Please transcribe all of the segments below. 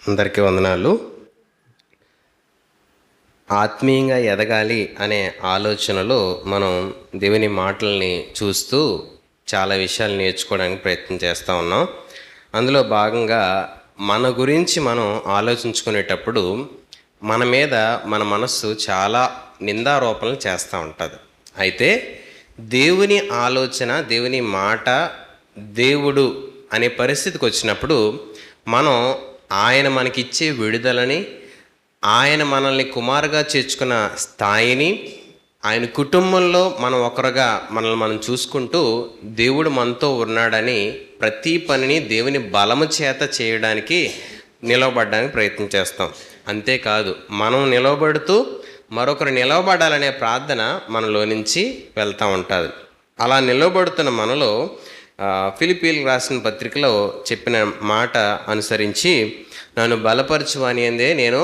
అందరికీ వందనాలు. ఆత్మీయంగా ఎదగాలి అనే ఆలోచనలో మనం దేవుని మాటల్ని చూస్తూ చాలా విషయాలు నేర్చుకోవడానికి ప్రయత్నం చేస్తూ ఉన్నాం. అందులో భాగంగా మన గురించి మనం ఆలోచించుకునేటప్పుడు మన మీద మన మనస్సు చాలా నిందారోపణలు చేస్తూ ఉంటుంది. అయితే దేవుని ఆలోచన, దేవుని మాట, దేవుడు అనే పరిస్థితికి వచ్చినప్పుడు మనం ఆయన మనకిచ్చే విడుదలని, ఆయన మనల్ని కుమారుగా చేర్చుకున్న స్థాయిని, ఆయన కుటుంబంలో మనం ఒకరుగా మనల్ని మనం చూసుకుంటూ దేవుడు మనతో ఉన్నాడని ప్రతి పనిని దేవుని బలము చేత చేయడానికి నిలవబడడానికి ప్రయత్నం చేస్తాం. అంతేకాదు, మనం నిలవబడుతూ మరొకరు నిలవబడాలనే ప్రార్థన మనలో నుంచి వెళ్తూ ఉంటుంది. అలా నిలవబడుతున్న మనలో ఫిలిప్పీలకు రాసిన పత్రికలో చెప్పిన మాట అనుసరించి, నన్ను బలపరచువాని అందే నేను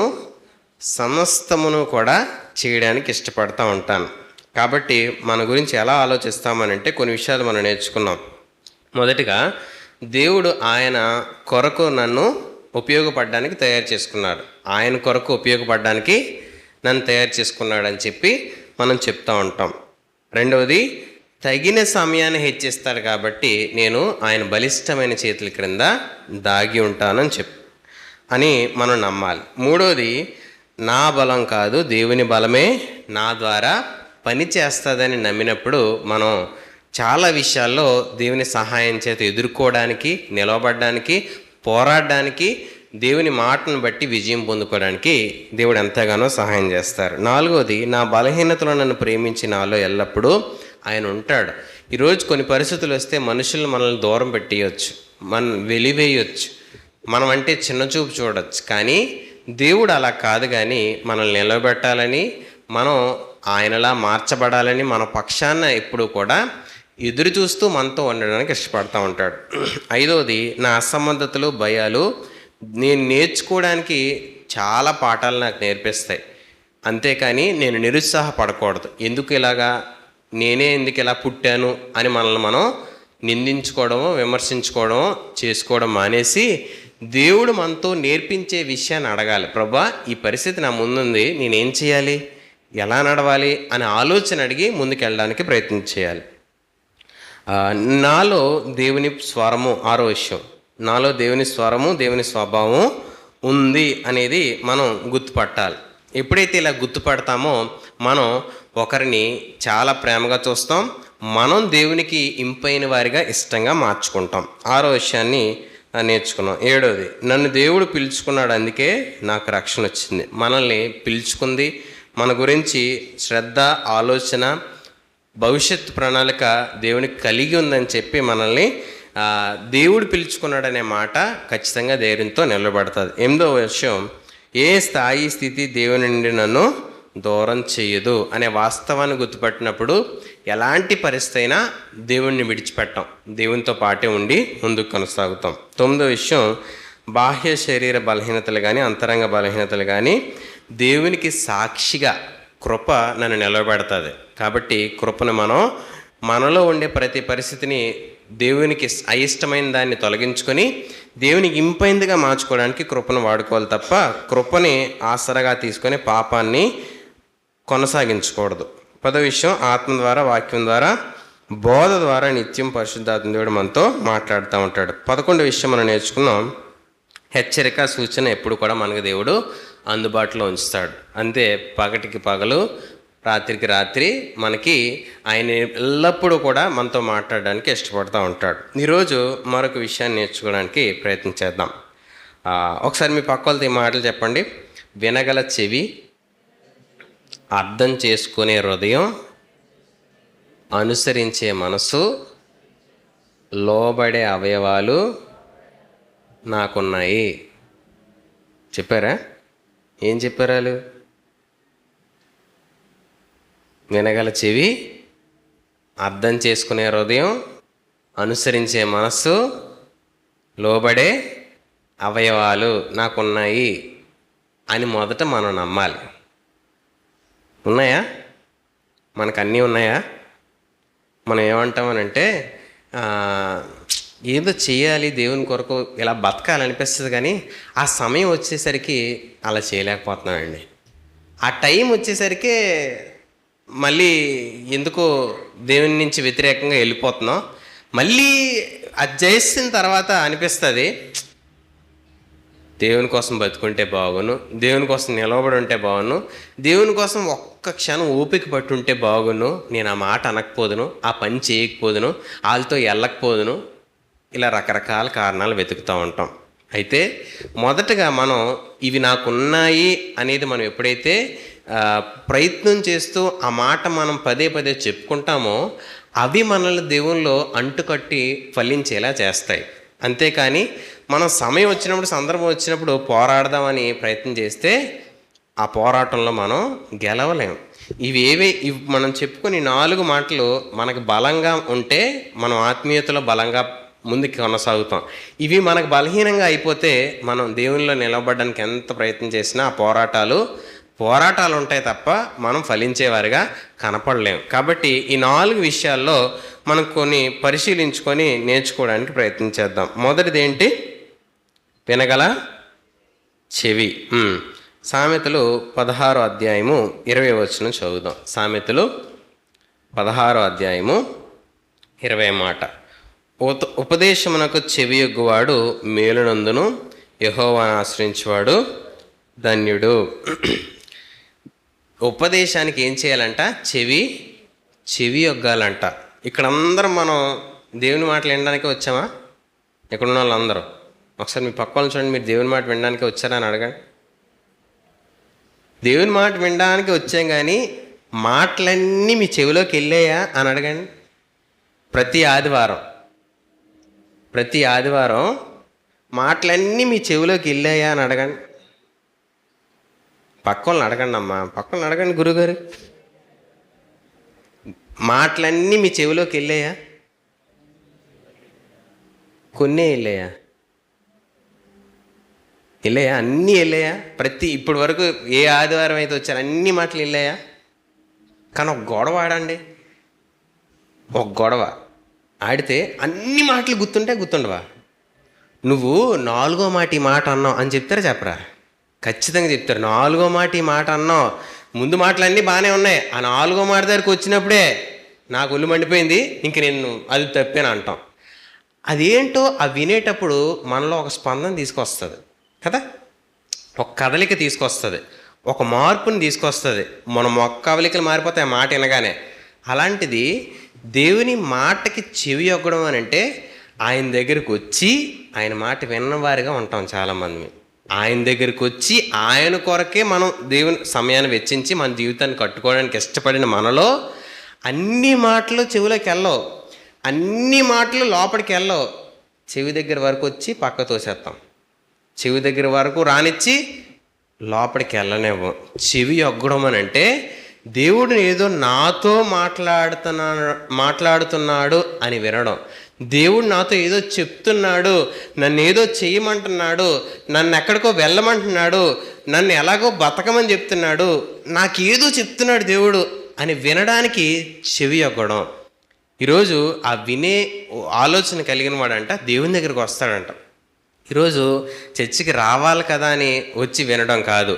సమస్తమును కూడా చేయడానికి ఇష్టపడతా ఉంటాను. కాబట్టి మన గురించి ఎలా ఆలోచిస్తామనంటే కొన్ని విషయాలు మనం నేర్చుకున్నాం. మొదటిగా, దేవుడు ఆయన కొరకు నన్ను ఉపయోగపడడానికి తయారు చేసుకున్నాడు. ఆయన కొరకు ఉపయోగపడడానికి నన్ను తయారు చేసుకున్నాడని చెప్పి మనం చెప్తూ ఉంటాం. రెండవది, తగిన సమయాన్ని హెచ్చిస్తాడు కాబట్టి నేను ఆయన బలిష్టమైన చేతుల క్రింద దాగి ఉంటానని అని మనం నమ్మాలి. మూడవది, నా బలం కాదు దేవుని బలమే నా ద్వారా పని చేస్తుందని నమ్మినప్పుడు మనం చాలా విషయాల్లో దేవుని సహాయం చేత ఎదుర్కోవడానికి, నిలవబడడానికి, పోరాడడానికి, దేవుని మాటను బట్టి విజయం పొందుకోవడానికి దేవుడు ఎంతగానో సహాయం చేస్తారు. నాలుగవది, నా బలహీనతలో నన్ను ప్రేమించి నాలో ఎల్లప్పుడూ ఆయన ఉంటాడు. ఈరోజు కొన్ని పరిస్థితులు వస్తే మనుషులు మనల్ని దూరం పెట్టేయచ్చు, వెలివేయచ్చు, మనం అంటే చిన్న చూపు చూడవచ్చు. కానీ దేవుడు అలా కాదు. కానీ మనల్ని నిలబెట్టాలని, మనం ఆయనలా మార్చబడాలని మన పక్షాన ఎప్పుడు కూడా ఎదురు చూస్తూ మనతో ఉండడానికి ఇష్టపడతా ఉంటాడు. ఐదవది, నా అసమర్థతలు, భయాలు నేను నేర్చుకోవడానికి చాలా పాఠాలు నాకు నేర్పిస్తాయి. అంతేకాని నేను నిరుత్సాహపడకూడదు. ఎందుకు ఇలా పుట్టాను అని మనల్ని మనం నిందించుకోవడమో విమర్శించుకోవడమో చేసుకోవడం మానేసి దేవుడు మనతో నేర్పించే విషయాన్ని అడగాలి. ప్రభా, ఈ పరిస్థితి నా ముందుంది, నేనేం చేయాలి, ఎలా నడవాలి అనే ఆలోచన అడిగి ముందుకెళ్ళడానికి ప్రయత్నం చేయాలి. నాలో దేవుని స్వరము, ఆరో విషయం, నాలో దేవుని స్వరము, దేవుని స్వభావం ఉంది అనేది మనం గుర్తుపట్టాలి. ఎప్పుడైతే ఇలా గుర్తుపడతామో మనం ఒకరిని చాలా ప్రేమగా చూస్తాం, మనం దేవునికి ఇంపైన వారిగా ఇష్టంగా మార్చుకుంటాం. ఆరో విషయాన్ని నేర్చుకున్నాం. ఏడవది, నన్ను దేవుడు పిలుచుకున్నాడు, అందుకే నాకు రక్షణ వచ్చింది. మనల్ని పిలుచుకుంది, మన గురించి శ్రద్ధ, ఆలోచన, భవిష్యత్తు ప్రణాళిక దేవునికి కలిగి ఉందని చెప్పి మనల్ని దేవుడు పిలుచుకున్నాడనే మాట ఖచ్చితంగా ధైర్యంతో నిలబడుతుంది. ఎనిమిదవ విషయం, ఏ స్థాయి స్థితి దేవుని నుండి నన్ను దూరం చేయదు అనే వాస్తవాన్ని గుర్తుపట్టినప్పుడు ఎలాంటి పరిస్థితి అయినా దేవుణ్ణి విడిచిపెట్టాం, దేవునితో పాటే ఉండి ముందుకు కొనసాగుతాం. తొమ్మిదో విషయం, బాహ్య శరీర బలహీనతలు కానీ అంతరంగ బలహీనతలు కానీ దేవునికి సాక్షిగా కృప నన్ను నిలబెడుతుంది. కాబట్టి కృపను మనలో ఉండే ప్రతి పరిస్థితిని దేవునికి అయిష్టమైన దాన్ని తొలగించుకొని దేవునికి ఇంపైందిగా మార్చుకోవడానికి కృపను వాడుకోవాలి తప్ప కృపని ఆసరగా తీసుకొని పాపాన్ని కొనసాగించకూడదు. పదో విషయం, ఆత్మ ద్వారా, వాక్యం ద్వారా, బోధ ద్వారా నిత్యం పరిశుద్ధాత్మ దేవుడు మనతో మాట్లాడుతూ ఉంటాడు. 11వ విషయం మనం నేర్చుకున్నాం, హెచ్చరిక, సూచన ఎప్పుడు కూడా మనకు దేవుడు అందుబాటులో ఉంచుతాడు. అంతే, పగటికి పగలు, రాత్రికి రాత్రి మనకి ఆయన ఎల్లప్పుడూ కూడా మనతో మాట్లాడడానికి ఇష్టపడుతూ ఉంటాడు. ఈరోజు మరొక విషయాన్ని నేర్చుకోవడానికి ప్రయత్నం చేద్దాం. ఒకసారి మీ పక్క వాళ్ళతో ఈ మాటలు చెప్పండి. వినగల చెవి, అర్థం చేసుకునే హృదయం, అనుసరించే మనసు, లోబడే అవయవాలు నాకున్నాయి. చెప్పారా? ఏం చెప్పారు వాళ్ళు? వినగల చెవి, అర్థం చేసుకునే హృదయం, అనుసరించే మనస్సు, లోబడే అవయవాలు నాకున్నాయి అని మొదట మనం నమ్మాలి. ఉన్నాయా? మనకు అన్నీ ఉన్నాయా? మనం ఏమంటామనంటే ఏదో చేయాలి దేవుని కొరకు, ఇలా బతకాలనిపిస్తుంది, కానీ ఆ సమయం వచ్చేసరికి అలా చేయలేకపోతున్నామండి. ఆ టైం వచ్చేసరికి మళ్ళీ ఎందుకో దేవుని నుంచి వ్యతిరేకంగా వెళ్ళిపోతున్నాం. మళ్ళీ అది చేసిన తర్వాత అనిపిస్తుంది, దేవుని కోసం బతుకుంటే బాగును, దేవుని కోసం నిలబడి ఉంటే బాగును, దేవుని కోసం ఒక్క క్షణం ఓపిక పట్టుంటే బాగును, నేను ఆ మాట అనకపోదును, ఆ పని చేయకపోదును, వాళ్ళతో వెళ్ళకపోదును. ఇలా రకరకాల కారణాలు వెతుకుతూ ఉంటాం. అయితే మొదటగా మనం ఇవి నాకున్నాయి అనేది మనం ఎప్పుడైతే ప్రయత్నం చేస్తూ ఆ మాట మనం పదే పదే చెప్పుకుంటామో అవి మనల్ని దేవునిలో అంటుకట్టి ఫలించేలా చేస్తాయి. అంతేకాని మనం సమయం వచ్చినప్పుడు, సందర్భం వచ్చినప్పుడు పోరాడదామని ప్రయత్నం చేస్తే ఆ పోరాటంలో మనం గెలవలేం. ఇవి మనం చెప్పుకొని 4 మాటలు మనకు బలంగా ఉంటే మనం ఆత్మీయతలో బలంగా ముందుకు కొనసాగుతాం. ఇవి మనకు బలహీనంగా అయిపోతే మనం దేవునిలో నిలబడడానికి ఎంత ప్రయత్నం చేసినా ఆ పోరాటాలు ఉంటాయి తప్ప మనం ఫలించేవారిగా కనపడలేము. కాబట్టి ఈ 4 విషయాల్లో మనం కొన్ని పరిశీలించుకొని నేర్చుకోవడానికి ప్రయత్నం చేద్దాం. మొదటిది ఏంటి? వినగల చెవి. సామెతలు 16వ అధ్యాయము 20వ వచనం చదువుదాం. సామెతలు 16వ అధ్యాయము 20వ మాట. ఉపదేశమునకు చెవియొగ్గువాడు మేలునందును, యెహోవాను ఆశ్రయించువాడు ధన్యుడు. ఉపదేశానికి ఏం చేయాలంట? చెవి యొగ్గాలంట. ఇక్కడ అందరం మనం దేవుని మాటలు వినడానికి వచ్చామా? ఎక్కడున్న వాళ్ళందరూ ఒకసారి మీ పక్క వాళ్ళని చూడండి, మీరు దేవుని మాట వినడానికి వచ్చారా అని అడగండి. దేవుని మాట వినడానికి వచ్చాం, కానీ మాటలన్నీ మీ చెవిలోకి వెళ్ళాయా అని అడగండి. ప్రతి ఆదివారం మాటలన్నీ మీ చెవిలోకి వెళ్ళాయా అని అడగండి. పక్కలను అడగండి అమ్మా, పక్కలను అడగండి. గురుగారు, మాటలన్నీ మీ చెవిలోకి వెళ్ళాయా? కొన్నే వెళ్ళాయా? అన్నీ వెళ్ళాయా? ఇప్పటి వరకు ఏ ఆదివారం అయితే వచ్చారు అన్ని మాటలు వెళ్ళాయా? కానీ ఒక గొడవ ఆడండి, ఒక గొడవ ఆడితే అన్ని మాటలు గుర్తుండవా? నువ్వు 4వ మాట ఈ మాట అన్నావు అని చెప్తారా? చెప్పరా? ఖచ్చితంగా చెప్తారు. 4వ మాట ఈ మాట అన్నావు, ముందు మాటలన్నీ బాగానే ఉన్నాయి, ఆ 4వ మాట దగ్గరికి వచ్చినప్పుడే నాకు ఒళ్ళు మండిపోయింది, ఇంక నేను అది తప్పేనా అంటాం. అదేంటో ఆ వినేటప్పుడు మనలో ఒక స్పందన తీసుకొస్తుంది కదా, ఒక కదలిక తీసుకొస్తుంది, ఒక మార్పుని తీసుకొస్తుంది. మన మొక్క కవలికలు మారిపోతాయి ఆ మాట వినగానే. అలాంటిది దేవుని మాటకి చెవి యొగ్గడం అని అంటే ఆయన దగ్గరికి వచ్చి ఆయన మాట విన్నవారిగా ఉంటాం చాలామంది. ఆయన దగ్గరికి వచ్చి ఆయన కొరకే మనం దేవుని సమయాన్ని వెచ్చించి మన జీవితాన్ని కట్టుకోవడానికి ఇష్టపడిన మనలో అన్ని మాటలు చెవిలోకి వెళ్ళవు, అన్ని మాటలు లోపలికి వెళ్ళవు. చెవి దగ్గర వరకు వచ్చి పక్క తోసేస్తాం, చెవి దగ్గర వరకు రానిచ్చి లోపలికి వెళ్ళనివ్వం. చెవి యొగ్గడం అని అంటే దేవుడు ఏదో నాతో మాట్లాడుతున్నాడు అని వినడం, దేవుడు నాతో ఏదో చెప్తున్నాడు, నన్ను ఏదో చేయమంటున్నాడు, నన్ను ఎక్కడికో వెళ్ళమంటున్నాడు, నన్ను ఎలాగో బతకమని చెప్తున్నాడు, నాకేదో చెప్తున్నాడు దేవుడు అని వినడానికి చెవి యొగ్గడం. ఈరోజు ఆ వినే ఆలోచన కలిగిన వాడంట దేవుని దగ్గరికి వస్తాడంట. ఈరోజు చర్చికి రావాలి కదా అని వచ్చి వినడం కాదు,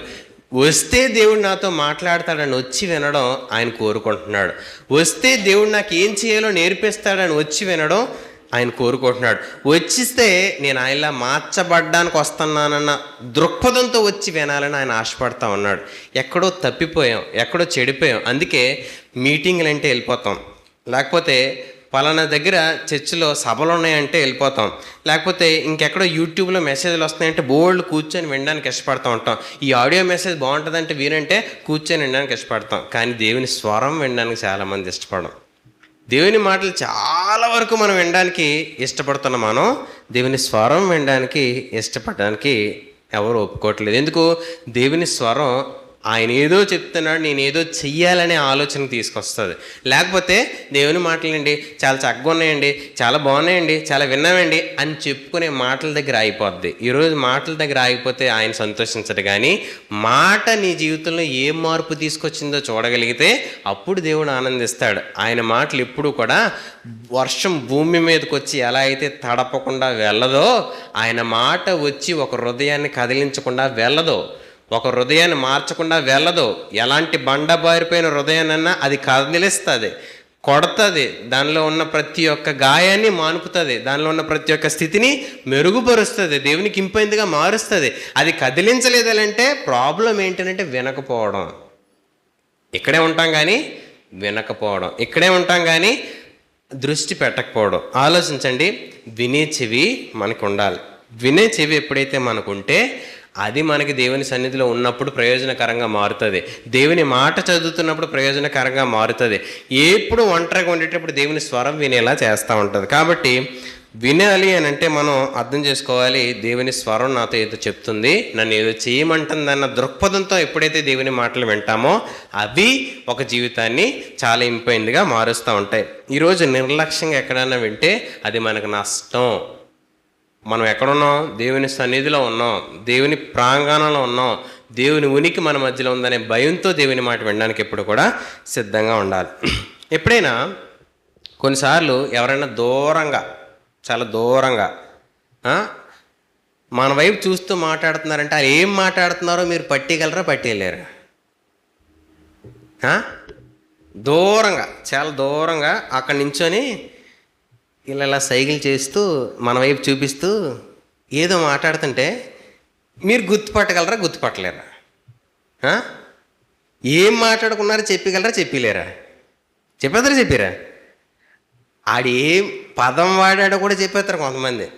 వస్తే దేవుడు నాతో మాట్లాడతాడని వచ్చి వినడం ఆయన కోరుకుంటున్నాడు. వస్తే దేవుడు నాకు ఏం చేయాలో నేర్పిస్తాడని వచ్చి వినడం ఆయన కోరుకుంటున్నాడు. వచ్చిస్తే నేను ఆయనలా మార్చబడ్డానికి వస్తున్నానన్న దృక్పథంతో వచ్చి వినాలని ఆయన ఆశపడతా ఉన్నాడు. ఎక్కడో తప్పిపోయాం, ఎక్కడో చెడిపోయాం, అందుకే మీటింగ్లు అంటే వెళ్ళిపోతాం, లేకపోతే పలానా దగ్గర చర్చిలో సభలు ఉన్నాయంటే వెళ్ళిపోతాం, లేకపోతే ఇంకెక్కడో యూట్యూబ్లో మెసేజ్లు వస్తున్నాయంటే బోల్డ్ కూర్చొని వినడానికి ఇష్టపడుతూ ఉంటాం. ఈ ఆడియో మెసేజ్ బాగుంటుందంటే వీరంటే కూర్చొని వినడానికి ఇష్టపడతాం, కానీ దేవుని స్వరం వినడానికి చాలామంది ఇష్టపడం. దేవుని మాటలు చాలా వరకు మనం వినడానికి ఇష్టపడుతున్నాం, మనం దేవుని స్వరం వినడానికి ఇష్టపడడానికి ఎవరు ఒప్పుకోవట్లేదు. ఎందుకు? దేవుని స్వరం ఆయన ఏదో చెప్తున్నాడు, నేను ఏదో చెయ్యాలనే ఆలోచన తీసుకొస్తుంది. లేకపోతే దేవుని మాటలండి చాలా చక్కగా ఉన్నాయండి, చాలా బాగున్నాయండి, చాలా విన్నామండి అని చెప్పుకునే మాటల దగ్గర ఆగిపోద్ది. ఈరోజు మాటల దగ్గర ఆగిపోతే ఆయన సంతోషించడు. కానీ మాట నీ జీవితంలో ఏ మార్పు తీసుకొచ్చిందో చూడగలిగితే అప్పుడు దేవుడు ఆనందిస్తాడు. ఆయన మాటలు ఎప్పుడు కూడా వర్షం భూమి మీదకి వచ్చి ఎలా అయితే తడపకుండా వెళ్ళదో, ఆయన మాట వచ్చి ఒక హృదయాన్ని కదిలించకుండా వెళ్ళదో, ఒక హృదయాన్ని మార్చకుండా వెళ్ళదు. ఎలాంటి బండబారిపోయిన హృదయాన్నన్నా అది కదిలిస్తుంది, కొడుతుంది, దానిలో ఉన్న ప్రతి ఒక్క గాయాన్ని మానుపుతుంది, దానిలో ఉన్న ప్రతి ఒక్క స్థితిని మెరుగుపరుస్తుంది, దేవునికి ఇంపైందిగా మారుస్తుంది. అది కదిలించలేదంటే ప్రాబ్లం ఏంటంటే వినకపోవడం. ఇక్కడే ఉంటాం కానీ వినకపోవడం, ఇక్కడే ఉంటాం కానీ దృష్టి పెట్టకపోవడం. ఆలోచించండి, వినే చెవి మనకు ఉండాలి. వినే చెవి ఎప్పుడైతే మనకుంటే అది మనకి దేవుని సన్నిధిలో ఉన్నప్పుడు ప్రయోజనకరంగా మారుతుంది. దేవుని మాట చదువుతున్నప్పుడు ప్రయోజనకరంగా మారుతుంది. ఎప్పుడు ఒంటరిగా ఉండేటప్పుడు దేవుని స్వరం వినేలా చేస్తూ ఉంటుంది. కాబట్టి వినాలి అని అంటే మనం అర్థం చేసుకోవాలి, దేవుని స్వరం నాతో ఏదో చెప్తుంది, నన్ను ఏదో చేయమంటుందన్న దృక్పథంతో ఎప్పుడైతే దేవుని మాటలు వింటామో అవి ఒక జీవితాన్ని చాలా ఇంపైందిగా మారుస్తూ ఉంటాయి. ఈరోజు నిర్లక్ష్యంగా ఎక్కడైనా వింటే అది మనకు నష్టం. మనం ఎక్కడున్నాం? దేవుని సన్నిధిలో ఉన్నాం, దేవుని ప్రాంగణంలో ఉన్నాం, దేవుని ఉనికి మన మధ్యలో ఉందనే భయంతో దేవుని మాట వినడానికి ఎప్పుడు కూడా సిద్ధంగా ఉండాలి. ఎప్పుడైనా కొన్నిసార్లు ఎవరైనా దూరంగా, చాలా దూరంగా మన వైపు చూస్తూ మాట్లాడుతున్నారంటే అది ఏం మాట్లాడుతున్నారో మీరు పట్టేయగలరా? పట్టేయలేరా? దూరంగా, చాలా దూరంగా అక్కడి నించొని ఇలా సైకిల్ చేస్తూ మన వైపు చూపిస్తూ ఏదో మాట్లాడుతుంటే మీరు గుర్తుపట్టగలరా? గుర్తుపట్టలేరా? ఏం మాట్లాడుకున్నారో చెప్పగలరా? చెప్పలేరా? చెప్పేద్దరు చెప్పారా? ఆడు ఏం పదం వాడాడో కూడా చెప్పేస్తారు కొంతమంది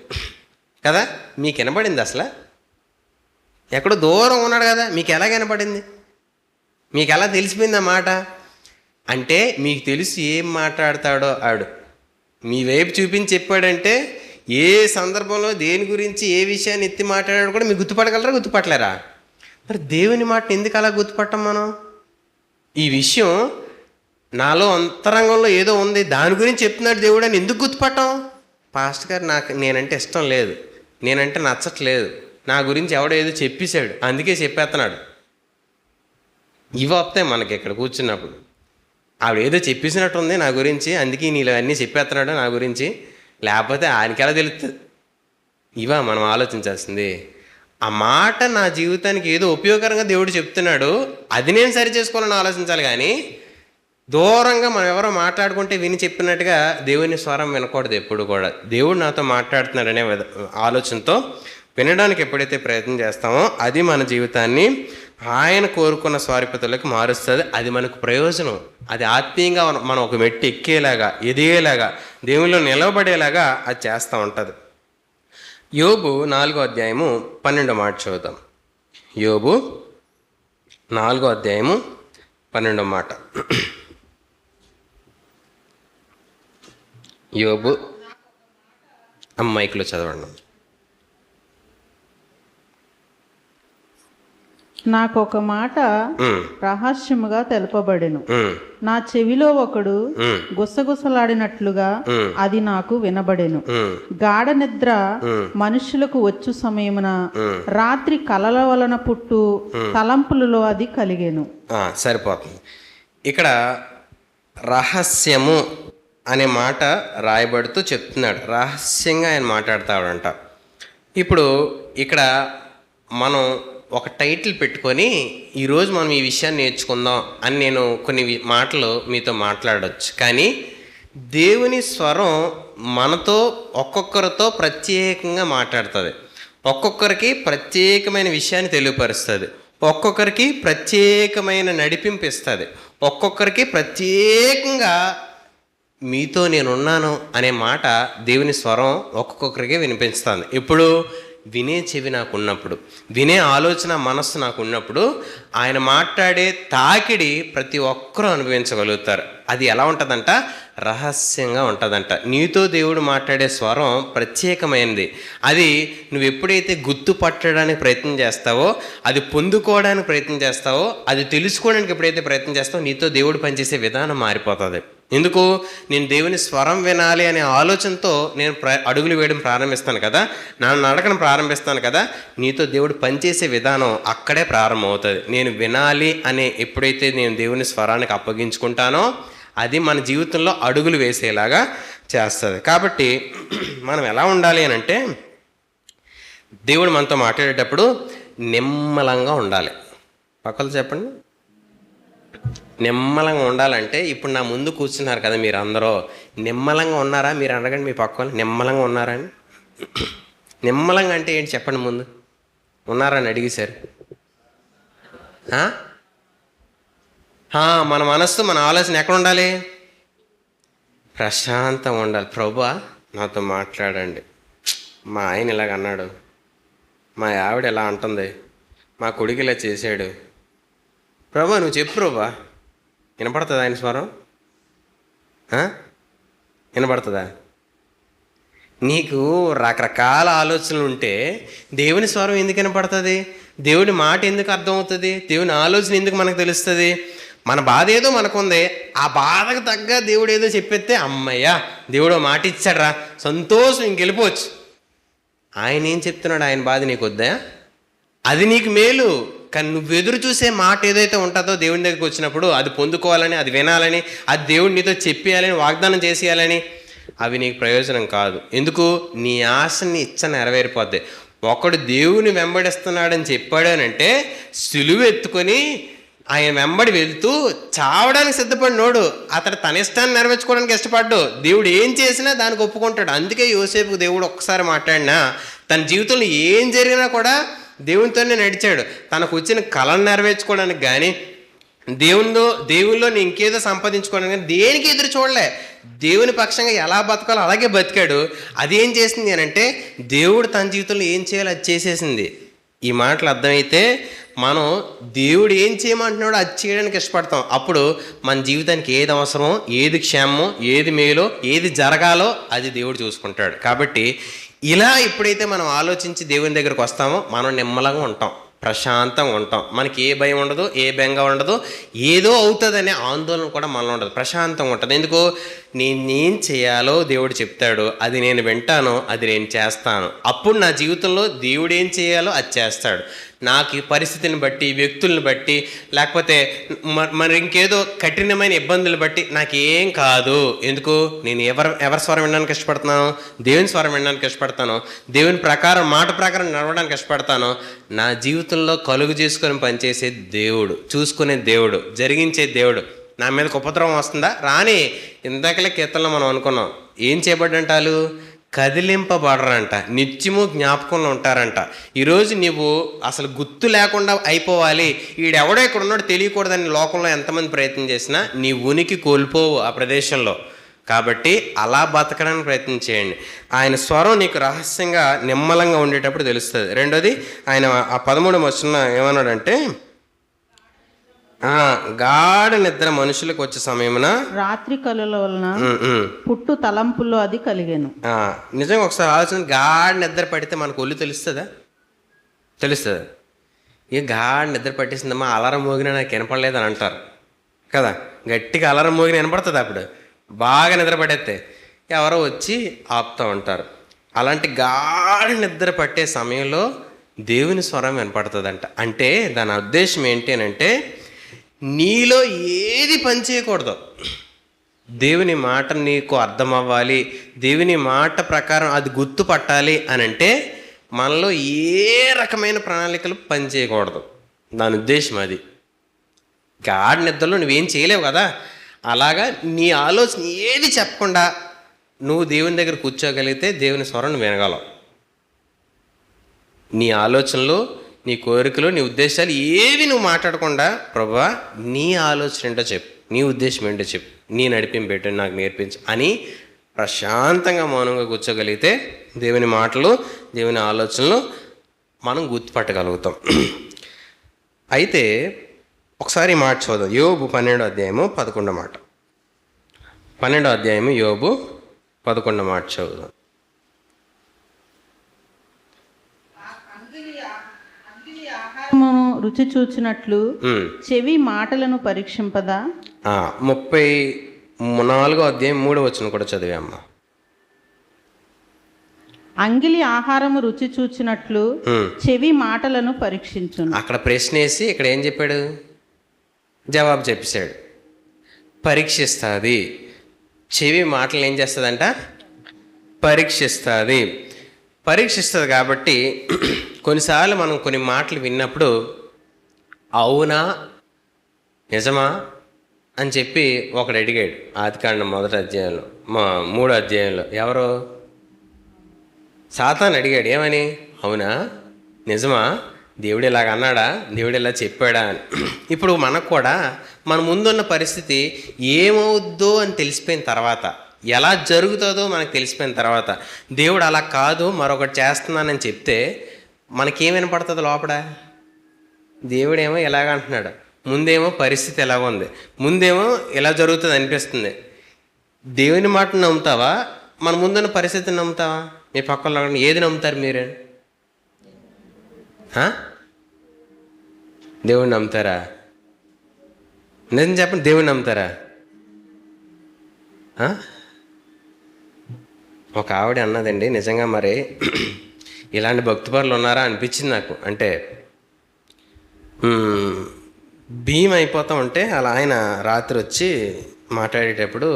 కదా. మీకు వినపడింది? అసలు ఎక్కడో దూరం ఉన్నాడు కదా, మీకు ఎలా వినపడింది? మీకు ఎలా తెలిసిపోయింది ఆ మాట? అంటే మీకు తెలుసు ఏం మాట్లాడతాడో ఆడు. మీ వైపు చూపించి చెప్పాడంటే ఏ సందర్భంలో దేని గురించి ఏ విషయాన్ని ఎత్తి మాట్లాడాడు కూడా మీరు గుర్తుపట్టగలరా? గుర్తుపట్టలేరా? మరి దేవుని మాట ఎందుకు అలా గుర్తుపట్టం మనం? ఈ విషయం నాలో అంతరంగంలో ఏదో ఉంది, దాని గురించి చెప్తున్నాడు దేవుడు అని ఎందుకు గుర్తుపట్టం? పాస్టర్ గారు నేనంటే ఇష్టం లేదు, నేనంటే నచ్చట్లేదు, నా గురించి ఎవడో ఏదో చెప్పేశాడు అందుకే చెప్పేస్తున్నాడు. ఇవి వస్తాయి మనకి ఇక్కడ కూర్చున్నప్పుడు. ఆవిడ ఏదో చెప్పేసినట్టుంది నా గురించి, అందుకే నీళ్ళు అన్నీ చెప్పేస్తున్నాడు నా గురించి, లేకపోతే ఆయనకి ఎలా తెలుస్తుంది? ఇవా మనం ఆలోచించాల్సింది. ఆ మాట నా జీవితానికి ఏదో ఉపయోగకరంగా దేవుడు చెప్తున్నాడు, అది నేను సరి చేసుకోవాలని ఆలోచించాలి. కానీ దూరంగా మనం ఎవరో మాట్లాడుకుంటే విని చెప్పినట్టుగా దేవుని స్వరం వినకూడదు ఎప్పుడు కూడా. దేవుడు నాతో మాట్లాడుతున్నాడనే ఆలోచనతో వినడానికి ఎప్పుడైతే ప్రయత్నం చేస్తామో అది మన జీవితాన్ని ఆయన కోరుకున్న స్వారూప్యతలకు మారుస్తుంది. అది మనకు ప్రయోజనం. అది ఆత్మీయంగా మనం ఒక మెట్టు ఎక్కేలాగా, ఎదిగేలాగా, దేవునిలో నిలవబడేలాగా అది చేస్తూ ఉంటుంది. యోబు 4వ అధ్యాయము 12వ మాట చూద్దాం. యోబు 4వ అధ్యాయము 12వ మాట. యోబు మైక్లో చదవండి. నాకొక మాట రహస్యముగా తెలుపబడెను, నా చెవిలో ఒకడు గుసగుసలాడినట్లుగా అది నాకు వినబడెను. గాఢ నిద్ర మనుషులకు వచ్చు సమయమున రాత్రి కలల వలన పుట్టు తలంపులలో అది కలిగెను. సరిపోతుంది. ఇక్కడ రహస్యము అనే మాట రాయబడుతూ చెప్తున్నాడు. రహస్యంగా ఆయన మాట్లాడతాడంట. ఇప్పుడు ఇక్కడ మనం ఒక టైటిల్ పెట్టుకొని ఈరోజు మనం ఈ విషయాన్ని నేర్చుకుందాం అని నేను కొన్ని మాటలు మీతో మాట్లాడవచ్చు. కానీ దేవుని స్వరం మనతో ఒక్కొక్కరితో ప్రత్యేకంగా మాట్లాడుతుంది. ఒక్కొక్కరికి ప్రత్యేకమైన విషయాన్ని తెలియపరుస్తుంది. ఒక్కొక్కరికి ప్రత్యేకమైన నడిపింపు ఇస్తుంది. ఒక్కొక్కరికి ప్రత్యేకంగా మీతో నేనున్నాను అనే మాట దేవుని స్వరం ఒక్కొక్కరికి వినిపిస్తుంది. ఇప్పుడు వినే చెవి నాకు ఉన్నప్పుడు, వినే ఆలోచన మనస్సు నాకు ఉన్నప్పుడు ఆయన మాట్లాడే తాకిడి ప్రతి ఒక్కరూ అనుభవించగలుగుతారు. అది ఎలా ఉంటుందంట? రహస్యంగా ఉంటుందంట. నీతో దేవుడు మాట్లాడే స్వరం ప్రత్యేకమైనది. అది నువ్వు ఎప్పుడైతే గుర్తుపట్టడానికి ప్రయత్నం చేస్తావో, అది పొందుకోవడానికి ప్రయత్నం చేస్తావో, అది తెలుసుకోవడానికి ఎప్పుడైతే ప్రయత్నం చేస్తావో, నీతో దేవుడు పనిచేసే విధానం మారిపోతుంది. ఎందుకు? నేను దేవుని స్వరం వినాలి అనే ఆలోచనతో నేను అడుగులు వేయడం ప్రారంభిస్తాను కదా, నన్ను అడగడం ప్రారంభిస్తాను కదా, నీతో దేవుడు పనిచేసే విధానం అక్కడే ప్రారంభమవుతుంది. నేను వినాలి అనే ఎప్పుడైతే నేను దేవుని స్వరానికి అప్పగించుకుంటానో, అది మన జీవితంలో అడుగులు వేసేలాగా చేస్తుంది. కాబట్టి మనం ఎలా ఉండాలి అని అంటే, దేవుడు మనతో మాట్లాడేటప్పుడు నిమ్మలంగా ఉండాలి. పక్కలు చెప్పండి. నిమ్మలంగా ఉండాలంటే, ఇప్పుడు నా ముందు కూర్చున్నారు కదా మీరు అందరూ, నిమ్మలంగా ఉన్నారా? మీరు అడగండి మీ పక్కన, నిమ్మలంగా ఉన్నారా అని. నిమ్మలంగా అంటే ఏంటి చెప్పండి ముందు. ఉన్నారని అడిగేశారు. మన మనస్సు, మన ఆలోచన ఎక్కడ ఉండాలి? ప్రశాంతంగా ఉండాలి. ప్రభువా నాతో మాట్లాడండి, మా ఆయన ఇలాగ అన్నాడు, మా ఆవిడ ఎలా అంటుంది, మా కొడుకు ఇలా చేశాడు, ప్రభా నువ్వు చెప్పు ప్రభా. వినపడుతుందా ఆయన స్వరం? వినపడుతుందా? నీకు రకరకాల ఆలోచనలు ఉంటే దేవుని స్వరం ఎందుకు వినపడుతుంది? దేవుని మాట ఎందుకు అర్థమవుతుంది? దేవుని ఆలోచన ఎందుకు మనకు తెలుస్తుంది? మన బాధ ఏదో మనకుంది, ఆ బాధకు తగ్గ దేవుడు ఏదో చెప్పేస్తే అమ్మయ్యా దేవుడు మాట ఇచ్చాడ్రా, సంతోషం, ఇంకెళ్ళిపోవచ్చు. ఆయన ఏం చెప్తున్నాడు? ఆయన బాధ నీకు వద్దా? అది నీకు మేలు. కానీ నువ్వు ఎదురు చూసే మాట ఏదైతే ఉంటుందో దేవుని దగ్గరికి వచ్చినప్పుడు, అది పొందుకోవాలని, అది వినాలని, అది దేవుడు నీతో చెప్పేయాలని, వాగ్దానం చేసేయాలని, అవి నీకు ప్రయోజనం కాదు. ఎందుకు? నీ ఆశని ఇచ్చ నెరవేరిపోద్ది. ఒకడు దేవుని వెంబడిస్తున్నాడని చెప్పాడనంటే, సిలువ ఎత్తుకొని ఆయన వెంబడి వెళ్తూ చావడానికి సిద్ధపడినోడు అతడు తన ఇష్టాన్ని నెరవేర్చుకోవడానికి ఇష్టపడ్డు. దేవుడు ఏం చేసినా దానికి ఒప్పుకుంటాడు. అందుకే యోసేపుకు దేవుడు ఒక్కసారి మాట్లాడినా, తన జీవితంలో ఏం జరిగినా కూడా దేవునితోనే నడిచాడు. తనకు వచ్చిన కళను నెరవేర్చుకోవడానికి కానీ, దేవుల్లో నేను ఇంకేదో సంపాదించుకోవడానికి కానీ దేనికి ఎదురు చూడలే. దేవుని పక్షంగా ఎలా బతకాలో అలాగే బతికాడు. అది ఏం చేసింది అని అంటే, దేవుడు తన జీవితంలో ఏం చేయాలో అది చేసేసింది. ఈ మాటలు అర్థమైతే మనం దేవుడు ఏం చేయమంటున్నాడో అది చేయడానికి ఇష్టపడతాం. అప్పుడు మన జీవితానికి ఏది అవసరమో, ఏది క్షేమమో, ఏది మేలో, ఏది జరగాలో అది దేవుడు చూసుకుంటాడు. కాబట్టి ఇలా ఎప్పుడైతే మనం ఆలోచించి దేవుని దగ్గరకు వస్తామో, మనం నిమ్మలంగా ఉంటాం, ప్రశాంతంగా ఉంటాం. మనకి ఏ భయం ఉండదు, ఏ బెంగ ఉండదు, ఏదో అవుతుందనే ఆందోళన కూడా మనలో ఉండదు. ప్రశాంతంగా ఉంటుంది. ఎందుకు? నేనేం చేయాలో దేవుడు చెప్తాడు, అది నేను వింటాను, అది నేను చేస్తాను. అప్పుడు నా జీవితంలో దేవుడు ఏం చేయాలో అది చేస్తాడు. నాకు ఈ పరిస్థితిని బట్టి, వ్యక్తులను బట్టి, లేకపోతే మరి ఇంకేదో కఠినమైన ఇబ్బందులు బట్టి నాకేం కాదు. ఎందుకు? నేను ఎవరి స్వరం వినడానికి ఇష్టపడుతున్నాను? దేవుని స్వరం వినడానికి ఇష్టపడతాను. దేవుని ప్రకారం, మాట ప్రకారం నడవడానికి ఇష్టపడతాను. నా జీవితంలో కలుగు చేసుకొని పనిచేసే దేవుడు, చూసుకునే దేవుడు, జరిగించే దేవుడు. నా మీదకి ఉపద్రవం వస్తుందా? రాని. ఇందాకలే కీర్తనలో మనం అనుకున్నాం, ఏం చేయబడ్డంటాలు? కదిలింపబడరంట, నిత్యము జ్ఞాపకంలో ఉంటారంట. ఈరోజు నువ్వు అసలు గుర్తు లేకుండా అయిపోవాలి, ఈడెవడో ఇక్కడ ఉన్నాడు తెలియకూడదని లోకంలో ఎంతమంది ప్రయత్నం చేసినా నీ ఉనికి కోల్పోవు ఆ ప్రదేశంలో. కాబట్టి అలా బతకడానికి ప్రయత్నం చేయండి. ఆయన స్వరం నీకు రహస్యంగా నిమ్మలంగా ఉండేటప్పుడు తెలుస్తుంది. రెండోది, ఆయన ఆ 13వ వచనంలో ఏమన్నాడంటే, గాఢ నిద్ర మనుషులకు వచ్చే సమయమున రాత్రి కలుల వలన పుట్టు తలంపుల్లో అది కలిగాను. నిజంగా ఒకసారి ఆలోచన, గాఢ నిద్ర పడితే మనకు ఒళ్ళు తెలుస్తుందా? తెలుస్తుంది. ఇక గాఢ నిద్ర పట్టేసిందమ్మా, అలారం మోగినా నాకు వినపడలేదు అని అంటారు కదా. గట్టిగా అలారం మోగిన వినపడుతుంది. అప్పుడు బాగా నిద్ర పడేస్తే ఎవరో వచ్చి ఆపుతూ ఉంటారు. అలాంటి గాఢ నిద్ర పట్టే సమయంలో దేవుని స్వరం వినపడుతుందంట. అంటే దాని ఉద్దేశం ఏంటి అని అంటే, నీలో ఏది పని చేయకూడదు, దేవుని మాట నీకు అర్థం అవ్వాలి, దేవుని మాట ప్రకారం అది గుర్తుపట్టాలి అని అంటే మనలో ఏ రకమైన ప్రణాళికలు పని చేయకూడదు. దాని ఉద్దేశం అది. గాఢ నిద్రలో నువ్వేం చేయలేవు కదా. అలాగా నీ ఆలోచన ఏది చెప్పకుండా నువ్వు దేవుని దగ్గర కూర్చోగలిగితే దేవుని స్వరం వినగలవు. నీ ఆలోచనలు, నీ కోరికలు, నీ ఉద్దేశాలు ఏవి నువ్వు మాట్లాడకుండా, ప్రభువా నీ ఆలోచన ఏంటో చెప్పు, నీ ఉద్దేశం ఏంటో చెప్పు, నీ నడిపింపు ఏంటో నాకు నేర్పించు అని ప్రశాంతంగా మౌనంగా కూర్చోగలిగితే దేవుని మాటలు, దేవుని ఆలోచనలు మనం గుర్తుపట్టగలుగుతాం. అయితే ఒకసారి మాట చూద్దాం. యోబు 12వ అధ్యాయము 11వ మాట. 12వ అధ్యాయము యోబు 11వ మాట చదువుదాం. ఆహారమును రుచి చూచినట్లు చెవి మాటలను పరీక్షింపదా? 34వ అధ్యాయం 3వ వచనం కూడా చదివామ్మా. అంగిలి ఆహారము రుచి చూచినట్లు చెవి మాటలను పరీక్షించును. అక్కడ ప్రశ్న వేసి ఇక్కడ ఏం చెప్పాడు? జవాబు చెప్పేశాడు. పరీక్షిస్తుంది. చెవి మాటలు ఏం చేస్తుందంట? పరీక్షిస్తుంది. పరీక్షిస్తుంది కాబట్టి కొన్నిసార్లు మనం కొన్ని మాటలు విన్నప్పుడు అవునా నిజమా అని చెప్పి ఒకడు అడిగాడు. ఆదికాండం 1వ అధ్యాయంలో 3వ అధ్యాయంలో ఎవరో సాతాను అడిగాడు. ఏమని? అవునా నిజమా, దేవుడు ఇలాగ అన్నాడా, దేవుడు ఇలా చెప్పాడా అని. ఇప్పుడు మనకు కూడా మన ముందున్న పరిస్థితి ఏమవుద్దో అని తెలిసిపోయిన తర్వాత, ఎలా జరుగుతుందో మనకు తెలిసిపోయిన తర్వాత దేవుడు అలా కాదు మరొకటి చేస్తున్నానని చెప్తే మనకేం వినపడుతుంది లోపల? దేవుడేమో ఎలాగ అంటున్నాడు, ముందేమో పరిస్థితి ఎలాగ ఉంది, ముందేమో ఎలా జరుగుతుంది అనిపిస్తుంది. దేవుని మాట నమ్ముతావా, మన ముందున్న పరిస్థితిని నమ్ముతావా? మీ పక్కన ఏది నమ్ముతారు మీరు? దేవుడిని నమ్ముతారా? నిజం చెప్పండి, దేవుడిని నమ్ముతారా? ఒక ఆవిడ అన్నదండి, నిజంగా మరి ఇలాంటి భక్తిపరులు ఉన్నారా అనిపించింది నాకు. అంటే బియ్యం అయిపోతూ ఉంటే అలా ఆయన రాత్రి వచ్చి మాట్లాడేటప్పుడు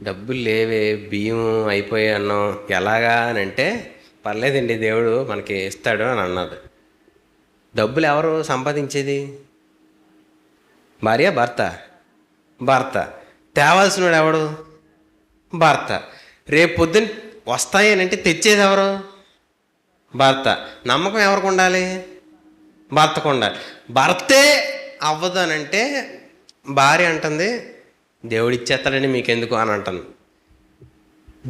డబ్బులు లేవే, బియ్యం అయిపోయాయి అన్నాం, ఎలాగా అని అంటే పర్లేదండి దేవుడు మనకి ఇస్తాడు అని అన్నది. డబ్బులు ఎవరు సంపాదించేది? భార్య, భర్త. భర్త తేవాల్సినోడు ఎవడు? భర్త. రేపు పొద్దున్న వస్తాయి అని అంటే తెచ్చేది ఎవరు? భర్త. నమ్మకం ఎవరికి ఉండాలి? భర్తకు ఉండాలి. భర్తే అవ్వదు అని అంటే భార్య అంటుంది దేవుడు ఇచ్చేస్తాడండి మీకెందుకు అని అంటుంది.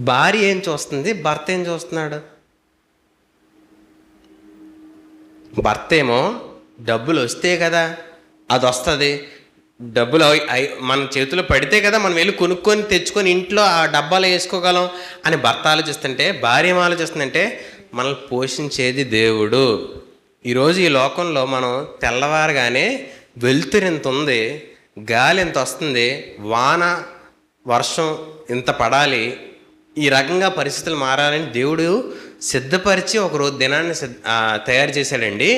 భార్య ఏం చూస్తుంది, భర్త ఏం చూస్తున్నాడు? భర్త ఏమో డబ్బులు వస్తే కదా అది వస్తుంది, డబ్బులు మన చేతిలో పడితే కదా మనం వెళ్ళి కొనుక్కొని తెచ్చుకొని ఇంట్లో ఆ డబ్బాలో వేసుకోగలం అని భర్త ఆలోచిస్తుంటే, భార్య ఏం ఆలోచిస్తుందంటే మనల్ని పోషించేది దేవుడు. ఈరోజు ఈ లోకంలో మనం తెల్లవారుగానే వెలుతురు ఇంత ఉంది, గాలి ఇంత వస్తుంది, వాన వర్షం ఇంత పడాలి, ఈ రకంగా పరిస్థితులు మారాలని దేవుడు సిద్ధపరిచి ఒకరోజు దినాన్ని తయారు చేశాడండి.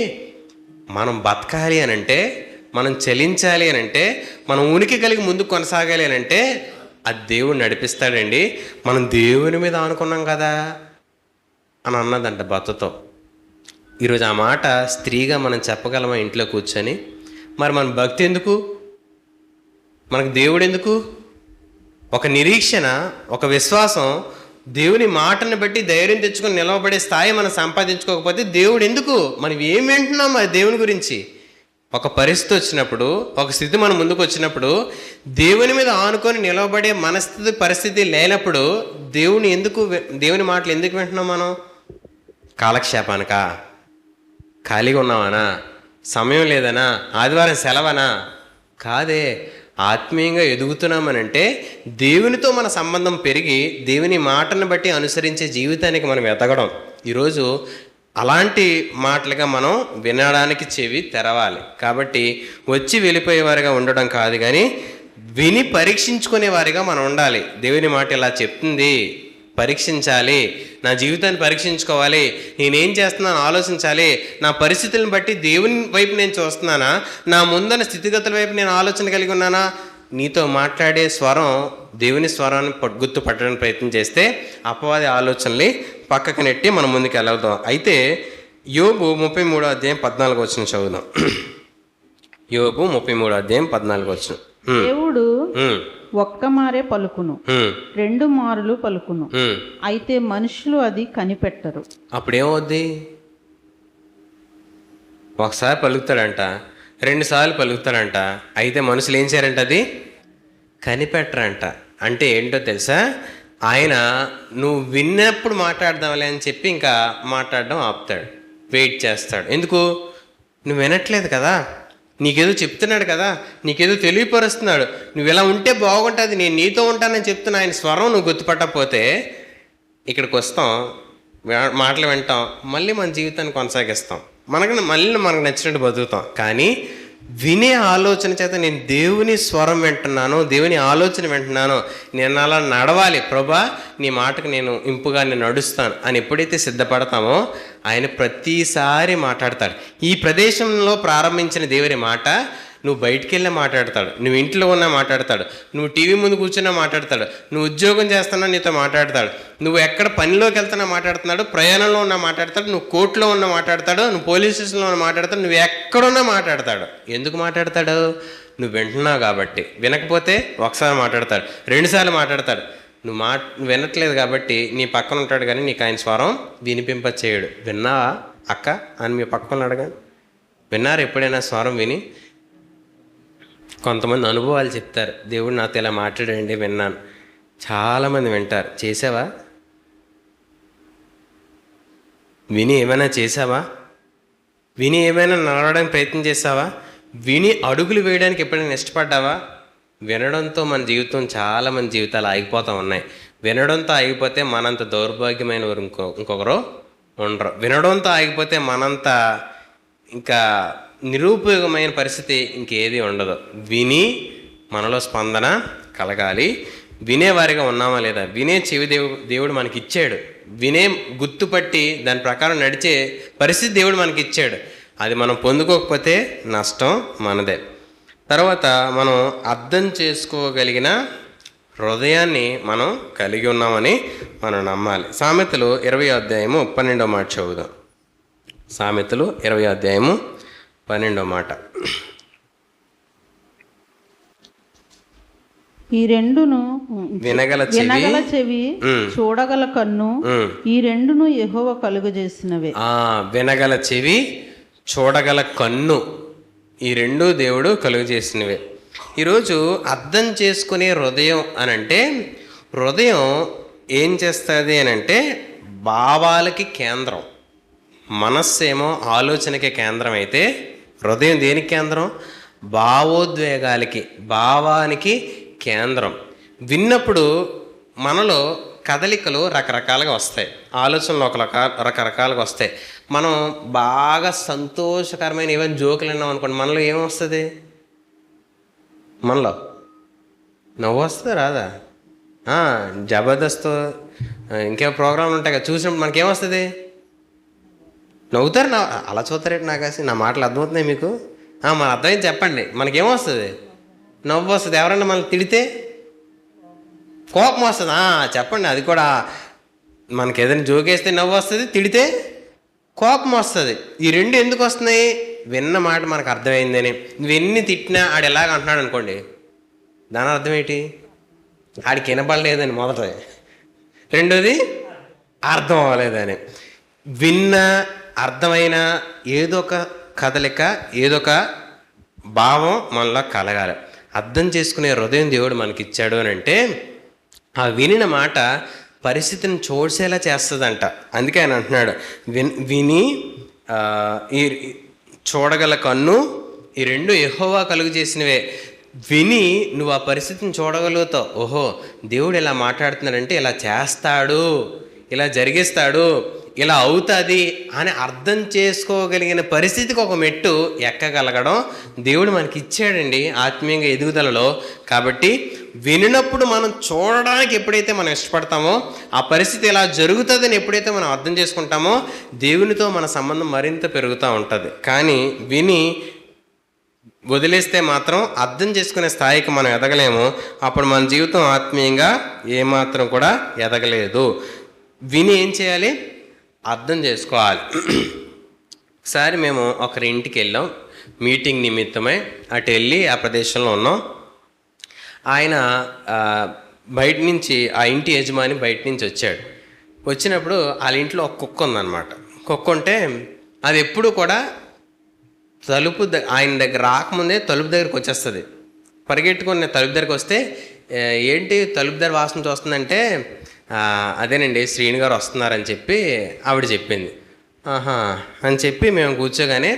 మనం బతకాలి అని అంటే, మనం చలించాలి అని అంటే, మనం ఉనికి కలిగి ముందుకు కొనసాగాలి అని అంటే అది దేవుడు నడిపిస్తాడండి. మనం దేవుని మీద అనుకున్నాం కదా అని అన్నదంట భర్తతో. ఈరోజు ఆ మాట స్త్రీగా మనం చెప్పగలమా ఇంట్లో కూర్చొని? మరి మన భక్తి ఎందుకు, మనకు దేవుడు ఎందుకు? ఒక నిరీక్షణ, ఒక విశ్వాసం, దేవుని మాటను బట్టి ధైర్యం తెచ్చుకొని నిలవబడే స్థాయి మనం సంపాదించుకోకపోతే దేవుడు ఎందుకు? మనం ఏం వింటున్నాం మరి దేవుని గురించి? ఒక పరిస్థితి వచ్చినప్పుడు, ఒక స్థితి మన ముందుకు వచ్చినప్పుడు, దేవుని మీద ఆనుకొని నిలవబడే మనస్థితి పరిస్థితి లేనప్పుడు దేవుని మాటలు ఎందుకు వింటున్నాం మనం? కాలక్షేపానికా? ఖాళీగా ఉన్నామనా? సమయం లేదనా? ఆదివారం సెలవనా? కాదే. ఆత్మీయంగా ఎదుగుతున్నామనంటే దేవునితో మన సంబంధం పెరిగి దేవుని మాటను బట్టి అనుసరించే జీవితానికి మనం ఎదగడం. ఈరోజు అలాంటి మాటలుగా మనం వినడానికి చెవి తెరవాలి. కాబట్టి వచ్చి వెళ్ళిపోయేవారిగా ఉండడం కాదు, కానీ విని పరీక్షించుకునే వారిగా మనం ఉండాలి. దేవుని మాట ఇలా చెప్తుంది, పరీక్షించాలి, నా జీవితాన్ని పరీక్షించుకోవాలి, నేనేం చేస్తున్నాను ఆలోచించాలి, నా పరిస్థితులను బట్టి దేవుని వైపు నేను చూస్తున్నానా, నా ముందన స్థితిగతుల వైపు నేను ఆలోచన కలిగి ఉన్నానా? నీతో మాట్లాడే స్వరం దేవుని స్వరాన్ని గుర్తుపట్టడానికి ప్రయత్నం చేస్తే అపవాది ఆలోచనల్ని పక్కకు నెట్టి మనం ముందుకు వెళ్దాం. అయితే యోబు 33వ అధ్యాయం 14వ వచనం చదువుదాం. యోబు 33వ అధ్యాయం 14వ వచనం. దేవుడు ఒక్క మారే పలుకును, 2 మారులు పలుకును, అయితే మనుషులు అది కనిపెట్టరు. అప్పుడేమవుద్ది? ఒకసారి పలుకుతాడంట, 2 సార్లు పలుకుతాడంట, అయితే మనుషులు ఏం చేయారంట? అది కనిపెట్టరంట. అంటే ఏంటో తెలుసా? ఆయన నువ్వు విన్నప్పుడు మాట్లాడదాంలే అని చెప్పి ఇంకా మాట్లాడడం ఆపుతాడు, వెయిట్ చేస్తాడు. ఎందుకు? నువ్వు వినట్లేదు కదా, నీకేదో చెప్తున్నాడు కదా, నీకేదో తెలియపరుస్తున్నాడు, నువ్వు ఇలా ఉంటే బాగుంటుంది, నేను నీతో ఉంటానని చెప్తున్నా ఆయన స్వరం నువ్వు గుర్తుపట్టకపోతే ఇక్కడికి వస్తాం, మాటలు వింటాం, మళ్ళీ మన జీవితాన్ని కొనసాగిస్తాం, మనకు నచ్చినట్టు బతుకుతాం. కానీ వినే ఆలోచన చేత నేను దేవుని స్వరం వింటున్నాను, దేవుని ఆలోచన వింటున్నాను, నేను అలా నడవాలి ప్రభా, నీ మాటకు నేను ఇంపుగా నేను నడుస్తాను అని ఎప్పుడైతే సిద్ధపడతామో ఆయన ప్రతిసారి మాట్లాడతాడు. ఈ ప్రదేశంలో ప్రారంభించిన దేవుని మాట నువ్వు బయటికి వెళ్ళే మాట్లాడతాడు, నువ్వు ఇంట్లో ఉన్నా మాట్లాడతాడు, నువ్వు టీవీ ముందు కూర్చున్నా మాట్లాడతాడు, నువ్వు ఉద్యోగం చేస్తున్నా నీతో మాట్లాడతాడు, నువ్వు ఎక్కడ పనిలోకి వెళ్తున్నా మాట్లాడుతున్నాడు, ప్రయాణంలో ఉన్నా మాట్లాడతాడు, నువ్వు కోర్టులో ఉన్నా మాట్లాడతాడు, నువ్వు పోలీస్ స్టేషన్లో ఉన్నా మాట్లాడతాడు, నువ్వు ఎక్కడున్నా మాట్లాడతాడు. ఎందుకు మాట్లాడతాడు? నువ్వు వింటున్నావు కాబట్టి. వినకపోతే ఒకసారి మాట్లాడతాడు, 2 సార్లు మాట్లాడతాడు. నువ్వు వినట్లేదు కాబట్టి నీ పక్కన ఉంటాడు కానీ నీకు ఆయన స్వరం వినిపింప చేయడు. విన్నావా అక్క అని మీ పక్కన అడగాను. విన్నారు ఎప్పుడైనా స్వరం విని? కొంతమంది అనుభవాలు చెప్తారు, దేవుడు నాతో ఇలా మాట్లాడండి విన్నాను. చాలామంది వింటారు. చేసావా? విని ఏమైనా చేసావా? విని ఏమైనా నడవడానికి ప్రయత్నం చేసావా? విని అడుగులు వేయడానికి ఎప్పుడైనా ఇష్టపడ్డావా? వినడంతో మన జీవితం, చాలామంది జీవితాలు ఆగిపోతూ ఉన్నాయి. వినడంతో ఆగిపోతే మనంత దౌర్భాగ్యమైన వారు ఇంకొకరు ఉండరు. వినడంతో ఆగిపోతే మనంత ఇంకా నిరుపయోగమైన పరిస్థితి ఇంకేది ఉండదు. విని మనలో స్పందన కలగాలి. వినేవారిగా ఉన్నామా లేదా? వినే చెవి దేవుడు మనకి ఇచ్చాడు. వినే గుర్తుపట్టి దాని ప్రకారం నడిచే పరిస్థితి దేవుడు మనకి ఇచ్చాడు. అది మనం పొందుకోకపోతే నష్టం మనదే. తర్వాత మనం అర్థం చేసుకోగలిగిన హృదయాన్ని మనం కలిగి ఉన్నామని మనం నమ్మాలి. సామెతలు 20వ అధ్యాయము 12వ మాట చదువుదాం. సామెతలు 20వ అధ్యాయము 12వ మాట. ఈ రెండును వినగల చెవి, చూడగల కన్ను, ఈ రెండును యెహోవా కలుగజేసినవే. వినగల చెవి, చూడగల కన్ను, ఈ రెండు దేవుడు కలుగజేసినవే. ఈరోజు అర్థం చేసుకునే హృదయం అని అంటే, హృదయం ఏం చేస్తుంది అని అంటే భావాలకి కేంద్రం. మనస్సు ఏమో ఆలోచనకి కేంద్రం అయితే హృదయం దేనికి కేంద్రం? భావోద్వేగాలకి, భావానికి కేంద్రం. విన్నప్పుడు మనలో కదలికలు రకరకాలుగా వస్తాయి, ఆలోచనలు రకరకాలుగా వస్తాయి. మనం బాగా సంతోషకరమైన ఏమైనా జోకులు విన్నాం అనుకోండి, మనలో ఏమొస్తుంది? మనలో నవ్వు వస్తుంది రాదా? జబర్దస్త్ ఇంకేమో ప్రోగ్రాంలు ఉంటాయి కదా, చూసినప్పుడు మనకేమొస్తుంది? నవ్వుతారు. అలా చూస్తారేంటి? నాకు నా మాటలు అర్థమవుతున్నాయి మీకు? మన అర్థమైంది చెప్పండి. మనకేమొస్తుంది? నవ్వు వస్తుంది. ఎవరన్నా మనల్ని తిడితే కోపం వస్తుంది. చెప్పండి. అది కూడా మనకి ఏదైనా జోకేస్తే నవ్వు వస్తుంది, తిడితే కోపం వస్తుంది. ఈ రెండు ఎందుకు వస్తున్నాయి? విన్న మాట మనకు అర్థమైందని. నువ్వెన్ని తిట్టినా ఆడు ఎలాగ అంటున్నాడు అనుకోండి, దాని అర్థం ఏంటి? ఆడికి వినపడలేదని మొదట, రెండోది అర్థం అవ్వలేదని. విన్న అర్థమైన ఏదో ఒక కదలిక, ఏదో ఒక భావం మనలో కలగాలి. అర్థం చేసుకునే హృదయం దేవుడు మనకి ఇచ్చాడు అని అంటే ఆ వినిన మాట పరిస్థితిని చూసేలా చేస్తుందంట. అందుకే ఆయన అంటున్నాడు, విని ఈ చూడగల కన్ను, ఈ రెండు యెహోవా కలుగు చేసినవే. విని నువ్వు ఆ పరిస్థితిని చూడగలుగుతావు. ఓహో, దేవుడు ఇలా మాట్లాడుతున్నాడంటే ఇలా చేస్తాడు, ఇలా జరిగిస్తాడు, ఇలా అవుతుంది అని అర్థం చేసుకోగలిగిన పరిస్థితికి ఒక మెట్టు ఎక్కగలగడం దేవుడు మనకి ఇచ్చాడండి ఆత్మీయంగా ఎదుగుదలలో. కాబట్టి వినినప్పుడు మనం చూడడానికి ఎప్పుడైతే మనం ఇష్టపడతామో, ఆ పరిస్థితి ఇలా జరుగుతుందని ఎప్పుడైతే మనం అర్థం చేసుకుంటామో, దేవునితో మన సంబంధం మరింత పెరుగుతూ ఉంటుంది. కానీ విని వదిలేస్తే మాత్రం అర్థం చేసుకునే స్థాయికి మనం ఎదగలేము. అప్పుడు మన జీవితం ఆత్మీయంగా ఏమాత్రం కూడా ఎదగలేదు. విని ఏం చేయాలి? అర్థం చేసుకోవాలి. ఒకసారి మేము ఒకరి ఇంటికి వెళ్ళాం, మీటింగ్ నిమిత్తమై. అటు వెళ్ళి ఆ ప్రదేశంలో ఉన్నాం. ఆయన బయట నుంచి, ఆ ఇంటి యజమాని బయట నుంచి వచ్చాడు. వచ్చినప్పుడు వాళ్ళ ఇంట్లో ఒక కుక్క ఉందన్నమాట. కుక్క ఉంటే అది ఎప్పుడు కూడా ఆయన దగ్గర రాకముందే తలుపు దగ్గరికి వచ్చేస్తుంది. పరిగెట్టుకుని తలుపు దగ్గరికి వస్తే, ఏంటి తలుపు దగ్గర వాసన చూస్తుందంటే, అదేనండి శ్రీను గారు వస్తున్నారని చెప్పి ఆవిడ చెప్పింది. ఆహా అని చెప్పి మేము కూర్చోగానే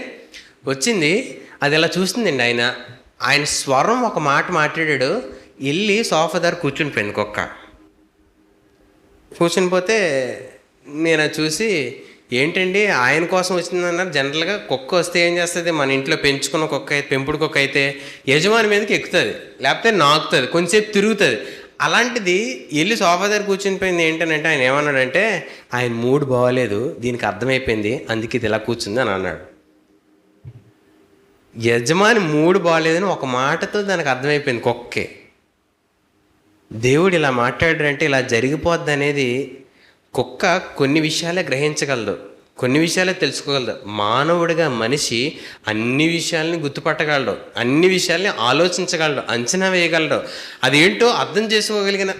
వచ్చింది. అది ఇలా చూస్తుందండి. ఆయన స్వరం ఒక మాట మాట్లాడాడు, వెళ్ళి సోఫా దగ్గర కూర్చుని పోయింది కుక్క. కూర్చుని పోతే నేను అది చూసి, ఏంటండి ఆయన కోసం వచ్చిందన్నారు. జనరల్గా కుక్క వస్తే ఏం చేస్తుంది, మన ఇంట్లో పెంచుకున్న కుక్క అయితే, పెంపుడు కుక్క అయితే యజమాని మీదకి ఎక్కుతుంది, లేకపోతే నాకుతుంది, కొంచెంసేపు తిరుగుతుంది. అలాంటిది వెళ్ళి సోఫా దగ్గర కూర్చుని పోయింది. ఏంటనంటే ఆయన ఏమన్నాడంటే, ఆయన మూడ్ బాగోలేదు, దీనికి అర్థమైపోయింది, అందుకే ఇది ఇలా కూర్చుంది అని అన్నాడు. యజమాని మూడ్ బాగోలేదని ఒక మాటతో దానికి అర్థమైపోయింది కుక్కే. దేవుడు ఇలా మాట్లాడాడంటే ఇలా జరిగిపోద్ది అనేది కుక్క కొన్ని విషయాలే గ్రహించగలదు, కొన్ని విషయాలే తెలుసుకోగలదు. మానవుడిగా మనిషి అన్ని విషయాల్ని గుర్తుపట్టగలడు, అన్ని విషయాల్ని ఆలోచించగలడు, అంచనా వేయగలడు. అదేంటో అర్థం చేసుకోగలిగిన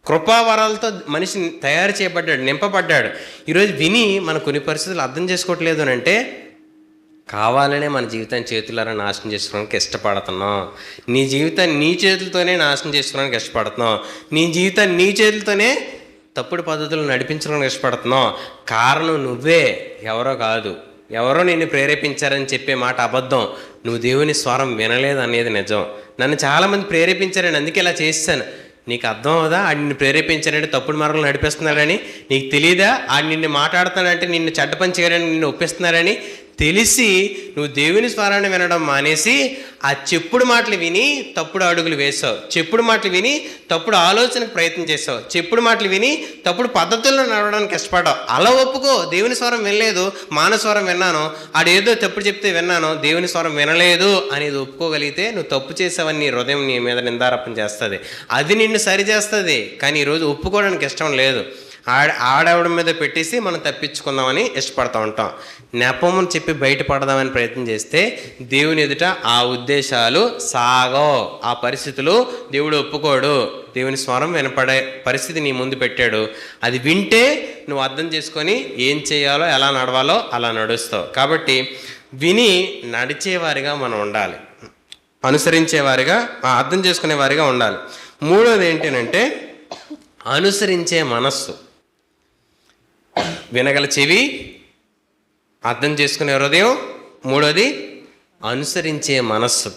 కృపావరాలతో మనిషిని తయారు చేయబడ్డాడు, నింపబడ్డాడు. ఈరోజు విని మన కొన్ని పరిస్థితులు అర్థం చేసుకోవట్లేదు అని అంటే కావాలనే మన జీవితాన్ని చేతులారా నాశనం చేసుకోవడానికి ఇష్టపడుతున్నాం. నీ జీవితాన్ని నీ చేతులతోనే నాశనం చేసుకోవడానికి ఇష్టపడుతున్నాం. నీ జీవితాన్ని నీ చేతులతోనే తప్పుడు పద్ధతులు నడిపించడానికి ఇష్టపడుతున్నావు. కారణం నువ్వే, ఎవరో కాదు. ఎవరో నిన్ను ప్రేరేపించారని చెప్పే మాట అబద్ధం. నువ్వు దేవుని స్వరం వినలేదు అనేది నిజం. నన్ను చాలామంది ప్రేరేపించారని అందుకే ఇలా చేశాను. నీకు అర్థం అవుదా ఆడు నిన్ను ప్రేరేపించాడంటే తప్పుడు మార్గంలో నడిపిస్తున్నాడని? నీకు తెలియదా ఆడు నిన్ను మాట్లాడుతున్నాడంటే నిన్ను చెడ్డ పని చేయడానికి నిన్ను ఒప్పిస్తున్నాడని? తెలిసి నువ్వు దేవుని స్వరాన్ని వినడం మానేసి ఆ చెప్పుడు మాటలు విని తప్పుడు అడుగులు వేసావు, చెప్పుడు మాటలు విని తప్పుడు ఆలోచనకు ప్రయత్నం చేసావు, చెప్పుడు మాటలు విని తప్పుడు పద్ధతుల్లో నడవడానికి ఇష్టపడ్డావు. అలా ఒప్పుకో. దేవుని స్వరం వినలేదు, మానవ స్వరం విన్నాను, ఆడేదో తప్పుడు చెప్తే విన్నాను, దేవుని స్వరం వినలేదు అనేది ఒప్పుకోగలిగితే నువ్వు తప్పు చేసావని నీ హృదయం నీ మీద నిందారోపణ చేస్తుంది. అది నిన్ను సరిచేస్తుంది. కానీ ఈరోజు ఒప్పుకోవడానికి ఇష్టం లేదు. ఆడవడం మీద పెట్టేసి మనం తప్పించుకుందామని ఇష్టపడతా ఉంటాం. నెపమును చెప్పి బయటపడదామని ప్రయత్నం చేస్తే దేవుని ఎదుట ఆ ఉద్దేశాలు సాగో, ఆ పరిస్థితులు దేవుడు ఒప్పుకోడు. దేవుని స్వరం వినపడే పరిస్థితి నీ ముందు పెట్టాడు. అది వింటే నువ్వు అర్థం చేసుకొని ఏం చేయాలో, ఎలా నడవాలో అలా నడుస్తావు. కాబట్టి విని నడిచేవారిగా మనం ఉండాలి, అనుసరించేవారిగా, అర్థం చేసుకునేవారిగా ఉండాలి. మూడోది ఏంటంటే అనుసరించే మనస్సు. వినగల చెవి, అర్థం చేసుకునే హృదయం, మూడోది అనుసరించే మనస్సు.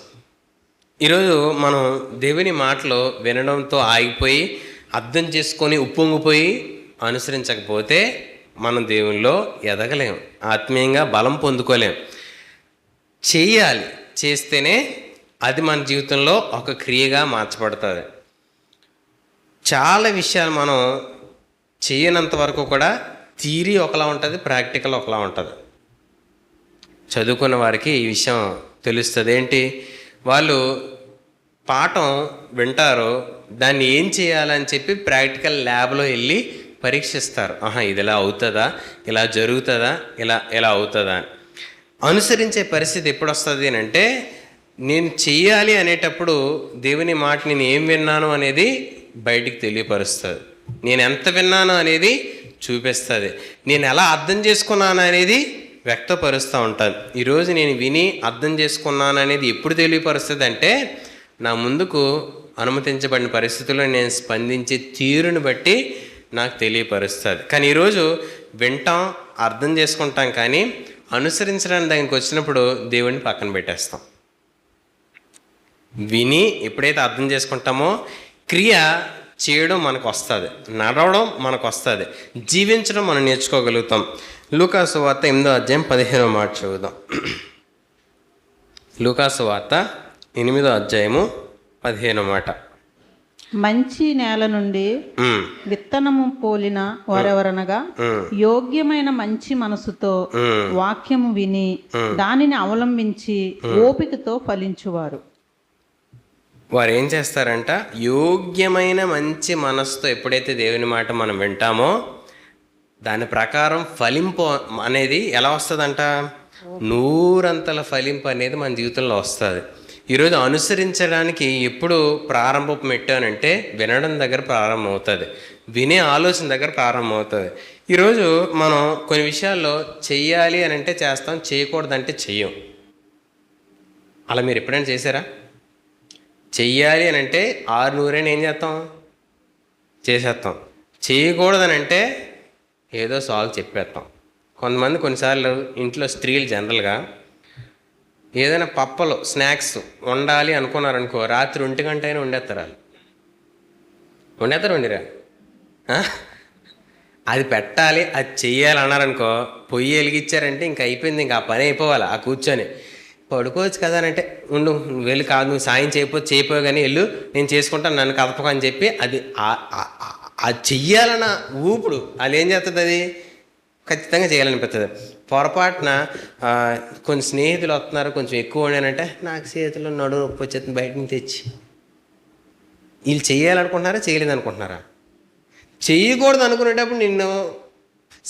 ఈరోజు మనం దేవుని మాటలు వినడంతో ఆగిపోయి అర్థం చేసుకొని ఉప్పొంగిపోయి అనుసరించకపోతే మనం దేవునిలో ఎదగలేం, ఆత్మీయంగా బలం పొందుకోలేం. చేయాలి, చేస్తేనే అది మన జీవితంలో ఒక క్రియగా మార్చబడుతుంది. చాలా విషయాలు మనం చేయనంత వరకు కూడా థియరీ ఒకలా ఉంటుంది, ప్రాక్టికల్ ఒకలా ఉంటుంది. చదువుకున్న వారికి ఈ విషయం తెలుస్తుంది. ఏంటి, వాళ్ళు పాఠం వింటారు, దాన్ని ఏం చేయాలని చెప్పి ప్రాక్టికల్ ల్యాబ్లో వెళ్ళి పరీక్షిస్తారు. ఇది ఇలా అవుతుందా, ఇలా జరుగుతుందా, ఇలా అవుతుందా అని. అనుసరించే పరిస్థితి ఎప్పుడు వస్తుంది అని అంటే, నేను చెయ్యాలి అనేటప్పుడు దేవుని మాట నేను ఏం విన్నాను అనేది బయటికి తెలియపరుస్తుంది, నేను ఎంత విన్నాను అనేది చూపిస్తుంది, నేను ఎలా అర్థం చేసుకున్నాను అనేది వ్యక్తపరుస్తూ ఉంటాను. ఈరోజు నేను విని అర్థం చేసుకున్నాను అనేది ఎప్పుడు తెలియపరుస్తుంది అంటే, నా ముందుకు అనుమతించబడిన పరిస్థితుల్లో నేను స్పందించే తీరుని బట్టి నాకు తెలియపరుస్తుంది. కానీ ఈరోజు వింటాం, అర్థం చేసుకుంటాం, కానీ అనుసరించడానికి దానికి వచ్చినప్పుడు దేవుడిని పక్కన పెట్టేస్తాం. విని ఎప్పుడైతే అర్థం చేసుకుంటామో క్రియ చేయడం మనకు వస్తుంది, నడవడం మనకు వస్తుంది, జీవించడం మనం నేర్చుకోగలుగుతాం. లూకాసు వార్త 8వ అధ్యాయం 15వ మాట చదువుదాం. లూకాసు వార్త 8వ అధ్యాయము 15వ మాట. మంచి నేల నుండి విత్తనము పోలిన వారెవరనగా యోగ్యమైన మంచి మనసుతో వాక్యము విని దానిని అవలంబించి ఓపికతో ఫలించువారు. వారు ఏం చేస్తారంట, యోగ్యమైన మంచి మనసుతో ఎప్పుడైతే దేవుని మాట మనం వింటామో దాని ప్రకారం ఫలింపు అనేది ఎలా వస్తుందంట, 100 ఫలింపు అనేది మన జీవితంలో వస్తుంది. ఈరోజు అనుసరించడానికి ఎప్పుడు ప్రారంభం పెట్టానంటే వినడం దగ్గర ప్రారంభం అవుతుంది, వినే ఆలోచన దగ్గర ప్రారంభం అవుతుంది. ఈరోజు మనం కొన్ని విషయాల్లో చెయ్యాలి అని అంటే చేస్తాం, చేయకూడదంటే చెయ్యం. అలా మీరు ఎప్పుడైనా చేశారా? చెయ్యాలి అని అంటే 600 ఏం చేస్తాం, చేసేస్తాం. చేయకూడదని అంటే ఏదో సాగు చెప్పేస్తాం. కొంతమంది కొన్నిసార్లు ఇంట్లో స్త్రీలు జనరల్గా ఏదైనా పప్పలు స్నాక్స్ వండాలి అనుకున్నారనుకో, రాత్రి 1 గంట అయినా వండేస్తారు వాళ్ళు. వండేస్తారు, వండిరా. అది పెట్టాలి, అది చెయ్యాలి అన్నారనుకో, పొయ్యి వెలిగించారంటే ఇంక అయిపోయింది, ఇంకా ఆ పని అయిపోవాలి. ఆ కూర్చొని పడుకోవచ్చు కదా అని అంటే, ఉండు నువ్వు వెళ్ళి, కాదు నువ్వు సాయం చేయపోవు కానీ వెళ్ళు, నేను చేసుకుంటాను, నన్ను కదపకు అని చెప్పి అది అది చెయ్యాలన్న ఊపుడు వాళ్ళు ఏం చేస్తుంది, అది ఖచ్చితంగా చేయాలనిపిస్తుంది. పొరపాటున కొన్ని స్నేహితులు వస్తున్నారు, కొంచెం ఎక్కువ వండానంటే నాకు చేతిలో నడుము నొప్పి వచ్చేది, బయట నుంచి తెచ్చి. వీళ్ళు చెయ్యాలనుకుంటున్నారా, చేయలేదు అనుకుంటున్నారా? చెయ్యకూడదు అనుకునేటప్పుడు నిన్ను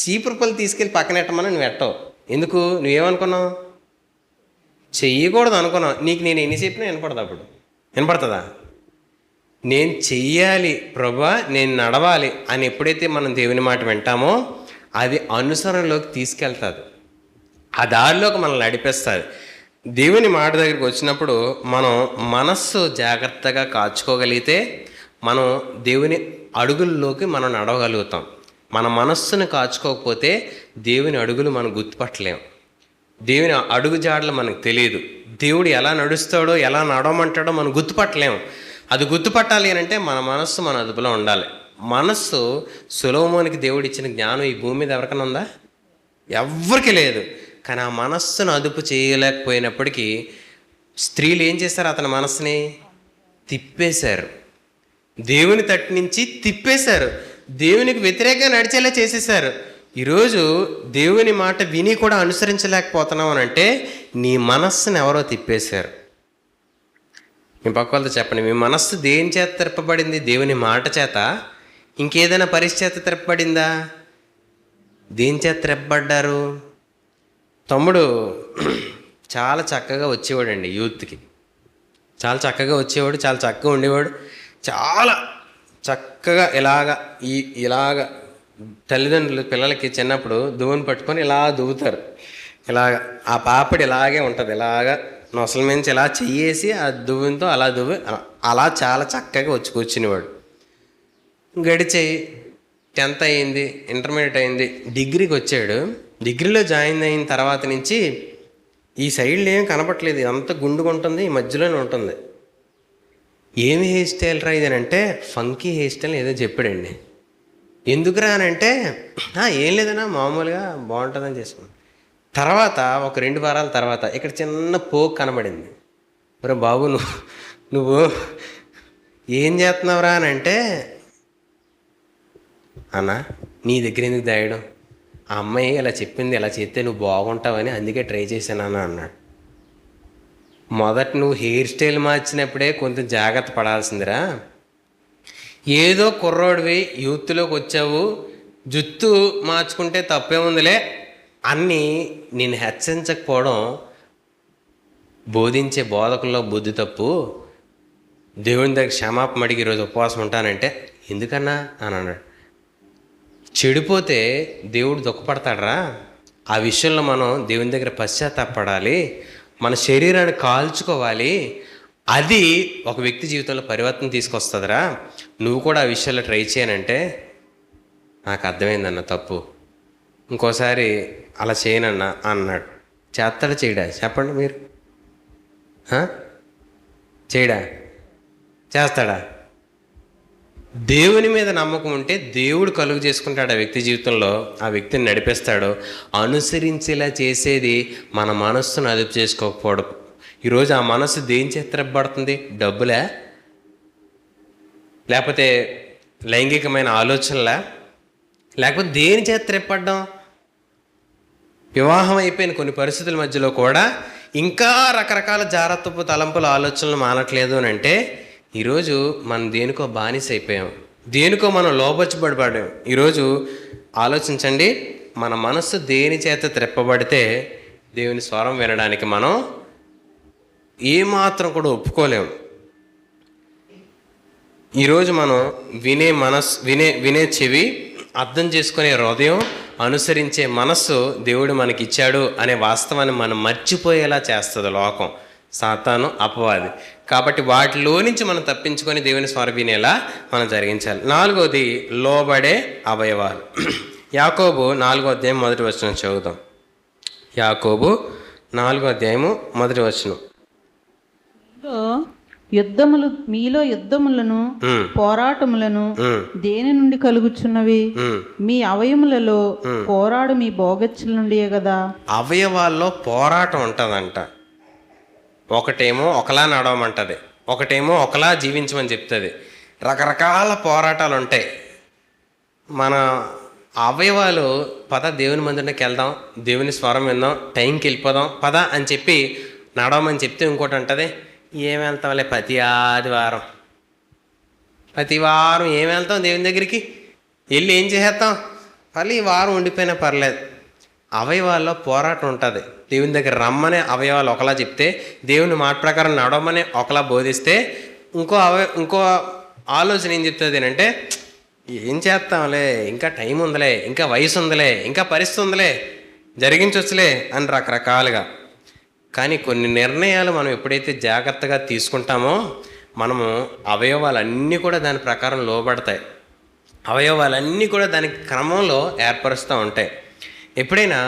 సీపురుపల్లి తీసుకెళ్ళి పక్కనెట్టమని నువ్వు ఎట్టవు. ఎందుకు? నువ్వేమనుకున్నావు? చెయ్యకూడదు అనుకున్నావు. నీకు నేను ఎన్ని చెప్పినా వినపడదు. అప్పుడు వినపడుతుందా? నేను చెయ్యాలి ప్రభా, నేను నడవాలి అని ఎప్పుడైతే మనం దేవుని మాట వింటామో అది అనుసరణలోకి తీసుకెళ్తుంది, ఆ దారిలోకి మనల్ని నడిపిస్తుంది. దేవుని మాట దగ్గరికి వచ్చినప్పుడు మనం మనస్సు జాగ్రత్తగా కాచుకోగలిగితే మనం దేవుని అడుగుల్లోకి మనం నడవగలుగుతాం. మన మనస్సును కాచుకోకపోతే దేవుని అడుగులు మనం గుర్తుపట్టలేం. దేవుని అడుగు జాడలు మనకు తెలియదు. దేవుడు ఎలా నడుస్తాడో, ఎలా నడవమంటాడో మనం గుర్తుపట్టలేము. అది గుర్తుపట్టాలి అని అంటే మన మనస్సు మన అదుపులో ఉండాలి. మనస్సు, సొలొమోనుకి దేవుడు ఇచ్చిన జ్ఞానం ఈ భూమి మీద ఎవరికైనా ఉందా? ఎవ్వరికి లేదు. కానీ ఆ మనస్సును అదుపు చేయలేకపోయినప్పటికీ స్త్రీలు ఏం చేశారు? అతని మనస్సుని తిప్పేశారు, దేవుని తట్టు నుంచి తిప్పేశారు, దేవునికి వ్యతిరేకంగా నడిచేలా చేసేసారు. ఈరోజు దేవుని మాట విని కూడా అనుసరించలేకపోతున్నావు అని అంటే నీ మనస్సును ఎవరో తిప్పేశారు. మీ పక్క వాళ్ళతో చెప్పండి, మీ మనస్సు దేని చేత తిప్పబడింది? దేవుని మాట చేత? ఇంకేదైనా పరిస్థితి చేత తిప్పబడిందా? దేని చేత తిప్పబడ్డారు? తమ్ముడు చాలా చక్కగా వచ్చేవాడండి యూత్కి, చాలా చక్కగా వచ్చేవాడు, చాలా చక్కగా ఉండేవాడు, చాలా చక్కగా ఇలాగా తల్లిదండ్రులు పిల్లలకి చిన్నప్పుడు దువ్వను పట్టుకొని ఇలా దువ్వుతారు, ఇలాగ ఆ పాపడి ఇలాగే ఉంటుంది, ఇలాగా నొసల మించి ఇలా చెయ్యేసి ఆ దువ్వుతో అలా దువ్వి అలా చాలా చక్కగా వచ్చి కూర్చునేవాడు. గడిచి 10th అయింది, ఇంటర్మీడియట్ అయింది, డిగ్రీకి వచ్చాడు. డిగ్రీలో జాయిన్ అయిన తర్వాత నుంచి ఈ సైడ్లో ఏం కనపట్లేదు, అంత గుండుగా ఉంటుంది, ఈ మధ్యలోనే ఉంటుంది. ఏమి హెయిర్ స్టైల్ రా ఇది అంటే ఫంకీ హెయిర్ స్టైల్ ఏదో చెప్పాడండి. ఎందుకురా అని అంటే ఏం లేదన్నా మామూలుగా బాగుంటుందని చేసుకున్నాను. తర్వాత ఒక 2 వారాల తర్వాత ఇక్కడ చిన్న పోక్ కనబడింది. మరి బాబు నువ్వు ఏం చేస్తున్నావురా అని అంటే, అన్న నీ దగ్గర ఎందుకు దాయడం, ఆ అమ్మాయి ఇలా చెప్పింది, ఇలా చేస్తే నువ్వు బాగుంటావని అందుకే ట్రై చేశాను అన్నాడు. మొదట నువ్వు హెయిర్ స్టైల్ మార్చినప్పుడే కొంచెం జాగ్రత్త పడాల్సిందిరా. ఏదో కుర్రోడివి యూత్లోకి వచ్చావు, జుత్తు మార్చుకుంటే తప్పేముందిలే అన్నీ నేను హెచ్చరించకపోవడం బోధించే బోధకుల్లో బుద్ధి తప్పు. దేవుని దగ్గర క్షమాపణ అడిగి ఈరోజు ఉపవాసం ఉంటానంటే ఎందుకన్నా అని అన్నాడు. చెడిపోతే దేవుడు దుఃఖపడతాడరా? ఆ విషయంలో మనం దేవుని దగ్గర పశ్చాత్తాపడాలి, మన శరీరాన్ని కాల్చుకోవాలి. అది ఒక వ్యక్తి జీవితంలో పరివర్తన తీసుకొస్తుందిరా. నువ్వు కూడా ఆ విషయాల్లో ట్రై చేయనంటే నాకు అర్థమైందన్న తప్పు, ఇంకోసారి అలా చేయనన్నా అన్నాడు. చేస్తాడా చేయడా చెప్పండి మీరు? చేయడా? చేస్తాడా? దేవుని మీద నమ్మకం ఉంటే దేవుడు కలుగు చేసుకుంటాడు ఆ వ్యక్తి జీవితంలో, ఆ వ్యక్తిని నడిపిస్తాడు. అనుసరించేలా చేసేది మన మనస్సును అదుపు చేసుకోకపోవడం. ఈరోజు ఆ మనస్సు దేని చేత తిప్పబడుతుంది? డబ్బులే, లేకపోతే లైంగికమైన ఆలోచనలా, లేకపోతే దేని చేత తిప్పడం? వివాహం అయిపోయిన కొన్ని పరిస్థితుల మధ్యలో కూడా ఇంకా రకరకాల జాగ్రత్తపు తలంపుల ఆలోచనలు మానట్లేదు అని అంటే ఈరోజు మనం దేనికో బానిస అయిపోయాం, దేనికో మనం లోబర్చబడిపడాం. ఈరోజు ఆలోచించండి, మన మనస్సు దేని చేత త్రెప్పబడితే దేవుని స్వరం వినడానికి మనం ఏమాత్రం కూడా ఒప్పుకోలేము. ఈరోజు మనం వినే చెవి, అర్థం చేసుకునే హృదయం, అనుసరించే మనస్సు దేవుడు మనకి ఇచ్చాడు అనే వాస్తవాన్ని మనం మర్చిపోయేలా చేస్తుంది లోకం, సాతాను, అపవాది. కాబట్టి వాటిలో నుంచి మనం తప్పించుకొని దేవుని స్వరం వినేలా మనం జరిగించాలి. 4వది లోబడే అవయవాలు. యాకోబు 4వ అధ్యాయం 1వ వచనం చదువుతాం. యాకోబు 4వ అధ్యాయము 1వ వచనం. మీలో యుద్ధములను ఉమ్, పోరాటములను ఉమ్, దేని నుండి కలుగుచున్నవి? ఉమ్. మీ అవయములలో పోరాడు మీ భోగచ్చుల నుండియే కదా. అవయవాల్లో పోరాటం ఉంటుందంట. ఒకటేమో ఒకలా నడవమంటది, ఒకటేమో ఒకలా జీవించమని చెప్తుంది. రకరకాల పోరాటాలు ఉంటాయి. మన అవయవాలు పద దేవుని మందిరానికి వెళ్దాం, దేవుని స్వరం విందాం, టైంకి వెళ్ళిపోదాం పద అని చెప్పి నడవమని చెప్తే ఇంకోటి ఉంటుంది, ఏం వెళ్తాంలే ప్రతి వారం ఏం వెళ్తాం దేవుని దగ్గరికి వెళ్ళి ఏం చేసేస్తాం, మళ్ళీ ఈ వారం ఉండిపోయినా పర్లేదు. అవయవాల్లో పోరాటం ఉంటుంది. దేవుని దగ్గర రమ్మనే అవయవాలు ఒకలా చెప్తే, దేవుని మాట ప్రకారం నడవమని ఒకలా బోధిస్తే, ఇంకో ఆలోచన ఏం చెప్తుంది అంటే, ఏం చేస్తాంలే, ఇంకా టైం ఉందిలే, ఇంకా వయసు ఉందిలే, ఇంకా పరిస్థితి ఉందిలే, జరిగించవచ్చులే అని రకరకాలుగా. కానీ కొన్ని నిర్ణయాలు మనం ఎప్పుడైతే జాగ్రత్తగా తీసుకుంటామో మనము అవయవాలన్నీ కూడా దాని ప్రకారం లోబడతాయి. అవయవాలన్నీ కూడా దాని క్రమంలో ఏర్పరుస్తూ ఉంటాయి. ఎప్పుడైనా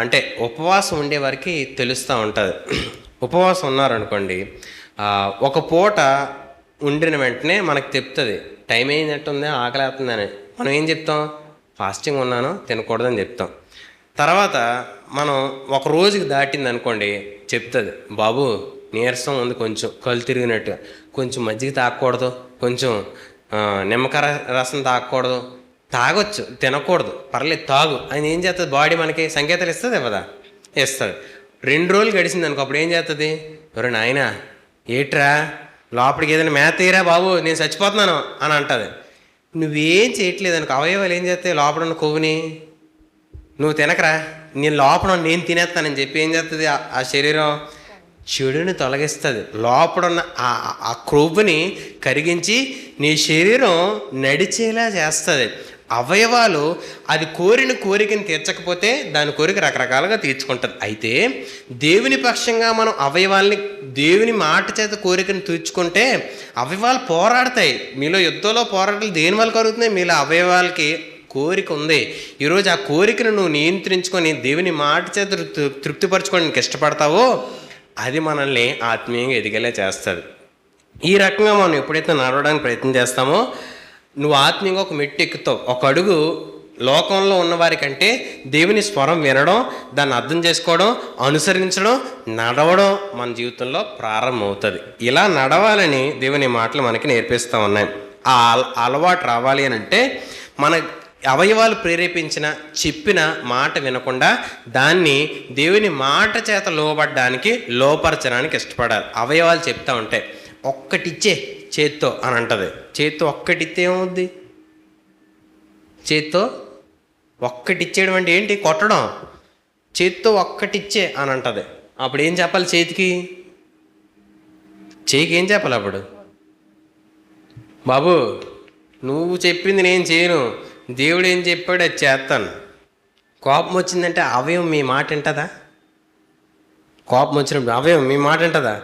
అంటే ఉపవాసం ఉండే వారికి తెలుస్తూ ఉంటుంది. ఉపవాసం ఉన్నారనుకోండి, ఒక పూట ఉండిన వెంటనే మనకు చెప్తుంది టైం అయినట్టుంది, ఆకలి అవుతుందని. మనం ఏం చెప్తాం, ఫాస్టింగ్ ఉన్నాను తినకూడదని చెప్తాం. తర్వాత మనం ఒక రోజుకి దాటింది అనుకోండి, చెప్తుంది బాబు నీరసం ఉంది, కొంచెం కళ్ళు తిరిగినట్టుగా, కొంచెం మజ్జిగ తాగకూడదు, కొంచెం నిమ్మకాయ రసం తాగకూడదు, తాగొచ్చు తినకూడదు పర్లేదు తాగు అని ఏం చేస్తుంది, బాడీ మనకి సంకేతాలు ఇస్తుంది కదా, ఇస్తుంది. 2 రోజులు గడిచింది అనుకో, అప్పుడు ఏం చేస్తుంది, ఎవరు నాయన ఏట్రా లోపలికి ఏదైనా మేత తీరా బాబు నేను చచ్చిపోతున్నాను అని అంటుంది. నువ్వేం చేయట్లేదు అనుకో, అవయవాలు ఏం చేస్తాయి, లోపల ఉన్న కొవ్వుని నువ్వు తినకరా, నేను లోపల నేను తినేస్తానని చెప్పి ఏం చేస్తుంది, ఆ శరీరం చెడుని తొలగిస్తుంది. లోపడున్న ఆ క్రొవ్వుని కరిగించి నీ శరీరం నడిచేలా చేస్తుంది. అవయవాలు అది కోరిన కోరికని తీర్చకపోతే దాని కోరిక రకరకాలుగా తీర్చుకుంటుంది. అయితే దేవుని పక్షంగా మనం అవయవాల్ని దేవుని మాట చేత కోరికను తీర్చుకుంటే అవయవాలు పోరాడతాయి. మీలో యుద్ధంలో పోరాటాలు దేని వల్ల కలుగుతున్నాయి, మీలో అవయవాలకి కోరిక ఉంది. ఈరోజు ఆ కోరికను నువ్వు నియంత్రించుకొని దేవుని మాట చేత తృప్తిపరచుకోవడానికి ఇష్టపడతావో అది మనల్ని ఆత్మీయంగా ఎదిగేలా చేస్తుంది. ఈ రకంగా మనం ఎప్పుడైతే నడవడానికి ప్రయత్నం చేస్తామో నువ్వు ఆత్మీయంగా ఒక మెట్టు ఎక్కుతావు. ఒక అడుగు లోకంలో ఉన్నవారికంటే దేవుని స్వరం వినడం, దాన్ని అర్థం చేసుకోవడం, అనుసరించడం, నడవడం మన జీవితంలో ప్రారంభమవుతుంది. ఇలా నడవాలని దేవుని మాటలు మనకి నేర్పిస్తూ ఉన్నాయి. ఆ అలవాటు రావాలి అని అంటే మన అవయవాలు ప్రేరేపించిన చెప్పిన మాట వినకుండా దాన్ని దేవుని మాట చేత లోబడ్డానికి లోపరచడానికి ఇష్టపడాలి. అవయవాలు చెప్తా ఉంటాయి ఒక్కటిచ్చే చేత్తో అని అంటది. చేత్తో ఒక్కటిస్తే ఏమవుద్ది, చేత్తో ఒక్కటిచ్చేయడం అంటే ఏంటి, కొట్టడం. చేత్తో ఒక్కటిచ్చే అని అంటది. అప్పుడు ఏం చెప్పాలి, చేయికి ఏం చెప్పాలి అప్పుడు, బాబు నువ్వు చెప్పింది నేను చేయను, దేవుడు ఏం చెప్పాడు అది చేస్తాను. కోపం వచ్చిందంటే అవయవం మీ మాట వింటుందా, కోపం వచ్చినప్పుడు అవయవం మీ మాట వింటుందా,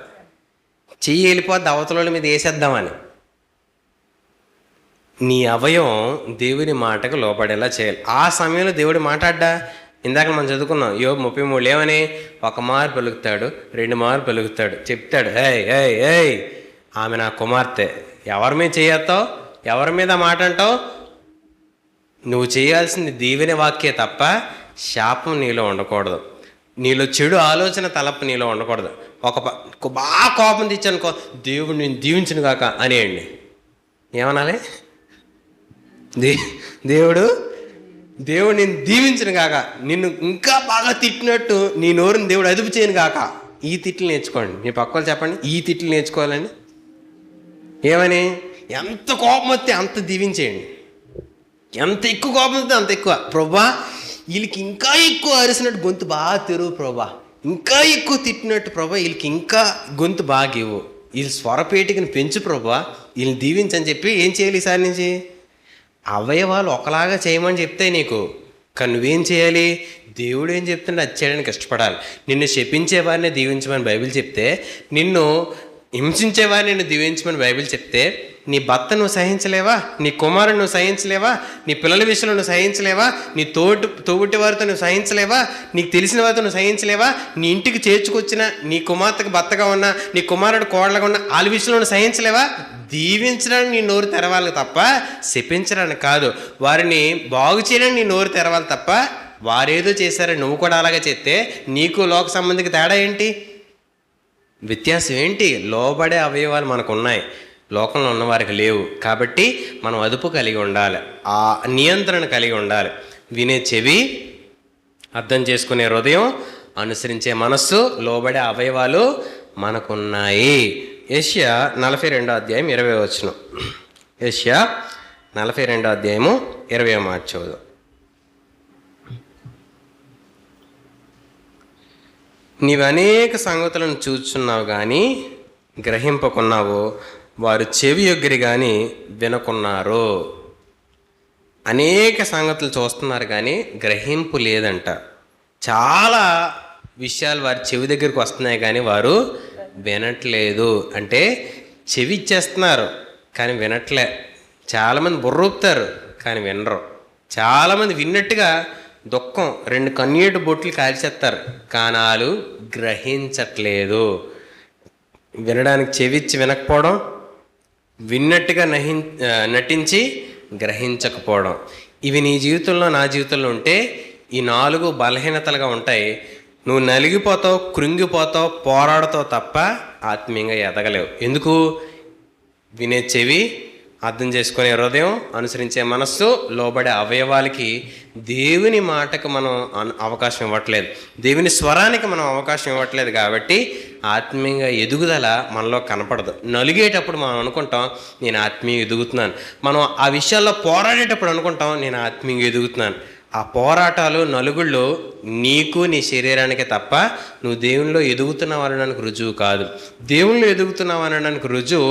చెయ్యి వెళ్ళిపోద్ది అవతల మీద వేసేద్దామని. నీ అవయవం దేవుని మాటకు లోపడేలా చేయాలి. ఆ సమయంలో దేవుడు మాట్లాడ్డా, ఇందాక మనం చదువుకున్నాం యోబు 33 ఏమని, 1 మారు పలుకుతాడు, 2 మారు పలుకుతాడు, చెప్తాడు ఏయ్ ఏయ్ ఏయ్ ఆమె నా కుమార్తె. ఎవరి మీద చేయొత్తావు, ఎవరి మీద మాట అంటావు, నువ్వు చేయాల్సింది దీవెన వాక్యే తప్ప శాపం నీలో ఉండకూడదు. నీలో చెడు ఆలోచన తలపు నీలో ఉండకూడదు. బాగా కోపం తెచ్చానుకో, దేవుడు నేను దీవించును కాక అనేయండి. ఏమనాలి, దేవుడు నేను దీవించను కాక, నిన్ను ఇంకా బాగా తిట్టినట్టు నీ నోరుని దేవుడు అదుపు చేయను కాక. ఈ తిట్లు నేర్చుకోండి. మీ పక్కలు చెప్పండి, ఈ తిట్లు నేర్చుకోవాలండి. ఏమని, ఎంత కోపం వస్తే అంత దీవించేయండి, ఎంత ఎక్కువ కోపం వస్తే అంత ఎక్కువ. ప్రభా వీళ్ళకి ఇంకా ఎక్కువ అరిసినట్టు గొంతు బాగా తెరువు ప్రభా, ఇంకా ఎక్కువ తిట్టినట్టు ప్రభా వీళ్ళకి ఇంకా గొంతు బాగా ఇవ్వు, వీళ్ళు స్వరపేటికని పెంచు ప్రభా, వీళ్ళని దీవించని చెప్పి ఏం చేయాలి ఈసారి నుంచి. అవయవాలు ఒకలాగా చేయమని చెప్తాయి నీకు, కానీ నువ్వేం చేయాలి, దేవుడు ఏం చెప్తుంటే అది చేయడానికి ఇష్టపడాలి. నిన్ను శపించేవారిని దీవించమని బైబిల్ చెప్తే, నిన్ను హింసించేవారిని నిన్ను దీవించమని బైబిల్ చెప్తే, నీ భర్త నువ్వు సహించలేవా? నీ కుమారుడు నువ్వు సహించలేవా? నీ పిల్లల విషయంలో నువ్వు సహించలేవా? నీ తోబుట్టి వారితో నువ్వు సహించలేవా? నీకు తెలిసిన వారితో నువ్వు సహించలేవా? నీ ఇంటికి చేర్చుకొచ్చిన నీ కుమార్తెకు భర్తగా ఉన్న, నీ కుమారుడు కోడలుగా ఉన్న వాళ్ళ విషయంలో నువ్వు సహించలేవా? దీవించడానికి నీ నోరు తెరవాలి తప్ప శపించడానికి కాదు. వారిని బాగు చేయడానికి నీ నోరు తెరవాలి తప్ప వారేదో చేశారని నువ్వు కూడా అలాగే చేస్తే నీకు లోక సంబంధికి తేడా ఏంటి? వ్యత్యాసం ఏంటి? లోబడే అవయవాలు మనకు ఉన్నాయి, లోకంలో ఉన్నవారికి లేవు. కాబట్టి మనం అదుపు కలిగి ఉండాలి, ఆ నియంత్రణ కలిగి ఉండాలి. వినే చెవి, అర్థం చేసుకునే హృదయం, అనుసరించే మనస్సు, లోబడే అవయవాలు మనకున్నాయి. యెషయా 42వ అధ్యాయం 20వ వచనం. యెషయా 42వ అధ్యాయము 20వ మాట చదువు. నీవు అనేక సంగతులను చూచున్నావు కానీ గ్రహింపకున్నావు, వారు చెవి యొగ్గిరి కానీ వినకున్నారు. అనేక సంగతులు చూస్తున్నారు కానీ గ్రహింపు లేదంట. చాలా విషయాలు వారి చెవి దగ్గరికి వస్తున్నాయి కానీ వారు వినట్లేదు. అంటే చెవి ఇచ్చేస్తున్నారు కానీ వినట్లే. చాలామంది బుర్రూపుతారు కానీ వినరు. చాలామంది విన్నట్టుగా దుఃఖం 2 కన్నీటి బొట్లు కాల్చేస్తారు కానీ వాళ్ళు గ్రహించట్లేదు. వినడానికి చెవిచ్చి వినకపోవడం, విన్నట్టుగా నటించి గ్రహించకపోవడం, ఇవి నీ జీవితంలో నా జీవితంలో ఉంటే ఈ 4 బలహీనతలుగా ఉంటాయి. నువ్వు నలిగిపోతావు, కృంగిపోతావు, పోరాడతావు తప్ప ఆత్మీయంగా ఎదగలేవు. ఎందుకు? వినే చెవి, అర్థం చేసుకునే హృదయం, అనుసరించే మనస్సు, లోబడే అవయవాలకి దేవుని మాటకు మనం అవకాశం ఇవ్వట్లేదు, దేవుని స్వరానికి మనం అవకాశం ఇవ్వట్లేదు. కాబట్టి ఆత్మీయంగా ఎదుగుదల మనలో కనపడదు. నలిగేటప్పుడు మనం అనుకుంటాం నేను ఆత్మీయంగా ఎదుగుతున్నాను, మనం ఆ విషయాల్లో పోరాడేటప్పుడు అనుకుంటాం నేను ఆత్మీయంగా ఎదుగుతున్నాను. ఆ పోరాటాలు, నలుగుళ్ళు నీకు నీ శరీరానికే తప్ప నువ్వు దేవునిలో ఎదుగుతున్నావు అనడానికి రుజువు కాదు. దేవునిలో ఎదుగుతున్నావు అనడానికి రుజువు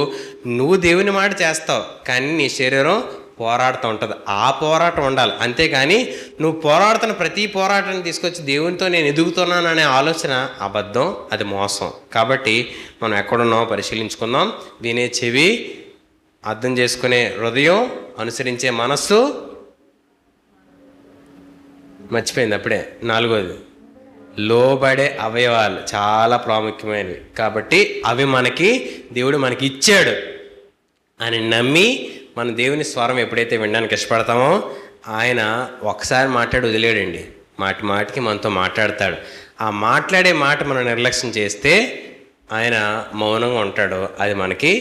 నువ్వు దేవుని మాట చేస్తావు కానీ నీ శరీరం పోరాడుతూ ఉంటుంది. ఆ పోరాటం ఉండాలి. అంతేకాని నువ్వు పోరాడుతున్న ప్రతి పోరాటాన్ని తీసుకొచ్చి దేవునితో నేను ఎదుగుతున్నాను అనే ఆలోచన అబద్ధం, అది మోసం. కాబట్టి మనం ఎక్కడున్నామో పరిశీలించుకుందాం. వినే చెవి, అర్థం చేసుకునే హృదయం, అనుసరించే మనస్సు, మర్చిపోయింది అప్పుడే 4వది లోబడే అవయవాలు చాలా ప్రాముఖ్యమైనవి. కాబట్టి అవి దేవుడు మనకి ఇచ్చాడు అని నమ్మి మన దేవుని స్వరం ఎప్పుడైతే వినడానికి ఇష్టపడతామో ఆయన ఒకసారి మాట్లాడి వదిలేడండి. మాటి మాటికి మనతో మాట్లాడతాడు. ఆ మాట్లాడే మాట మనం నిర్లక్ష్యం చేస్తే ఆయన మౌనంగా ఉంటాడు. అది మనకి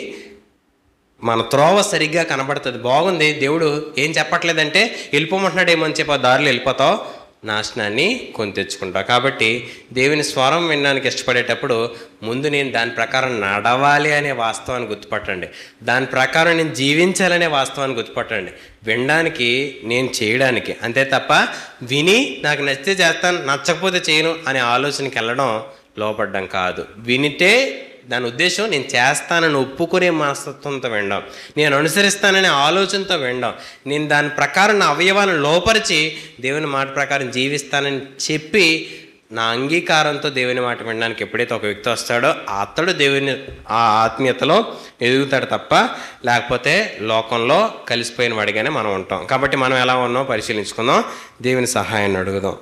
మన త్రోవ సరిగ్గా కనబడుతుంది. బాగుంది, దేవుడు ఏం చెప్పట్లేదంటే వెళ్ళిపోమంటున్నాడు ఏమని చెప్పి ఆ దారిలో వెళ్ళిపోతావు, నాశనాన్ని కొని తెచ్చుకుంటావు. కాబట్టి దేవుని స్వరం వినడానికి ఇష్టపడేటప్పుడు ముందు నేను దాని ప్రకారం నడవాలి అనే వాస్తవాన్ని గుర్తుపట్టండి, దాని ప్రకారం నేను జీవించాలనే వాస్తవాన్ని గుర్తుపట్టండి. వినడానికి, నేను చేయడానికి, అంతే తప్ప విని నాకు నచ్చితే చేస్తాను, నచ్చకపోతే చేయను అనే ఆలోచనకి వెళ్ళడం లోపడ్డం కాదు. వినితే దాని ఉద్దేశం నేను చేస్తానని ఒప్పుకునే మనస్తత్వంతో వినడం, నేను అనుసరిస్తాననే ఆలోచనతో వినడం, నేను దాని ప్రకారం నా అవయవాలను లోపరిచి దేవుని మాట ప్రకారం జీవిస్తానని చెప్పి నా అంగీకారంతో దేవుని మాట వినడానికి ఎప్పుడైతే ఒక వ్యక్తి వస్తాడో అతడు దేవుని ఆ ఆత్మీయతలో ఎదుగుతాడు తప్ప లేకపోతే లోకంలో కలిసిపోయిన వాడిగానే మనం ఉంటాం. కాబట్టి మనం ఎలా ఉన్నామో పరిశీలించుకుందాం, దేవుని సహాయాన్ని అడుగుదాం.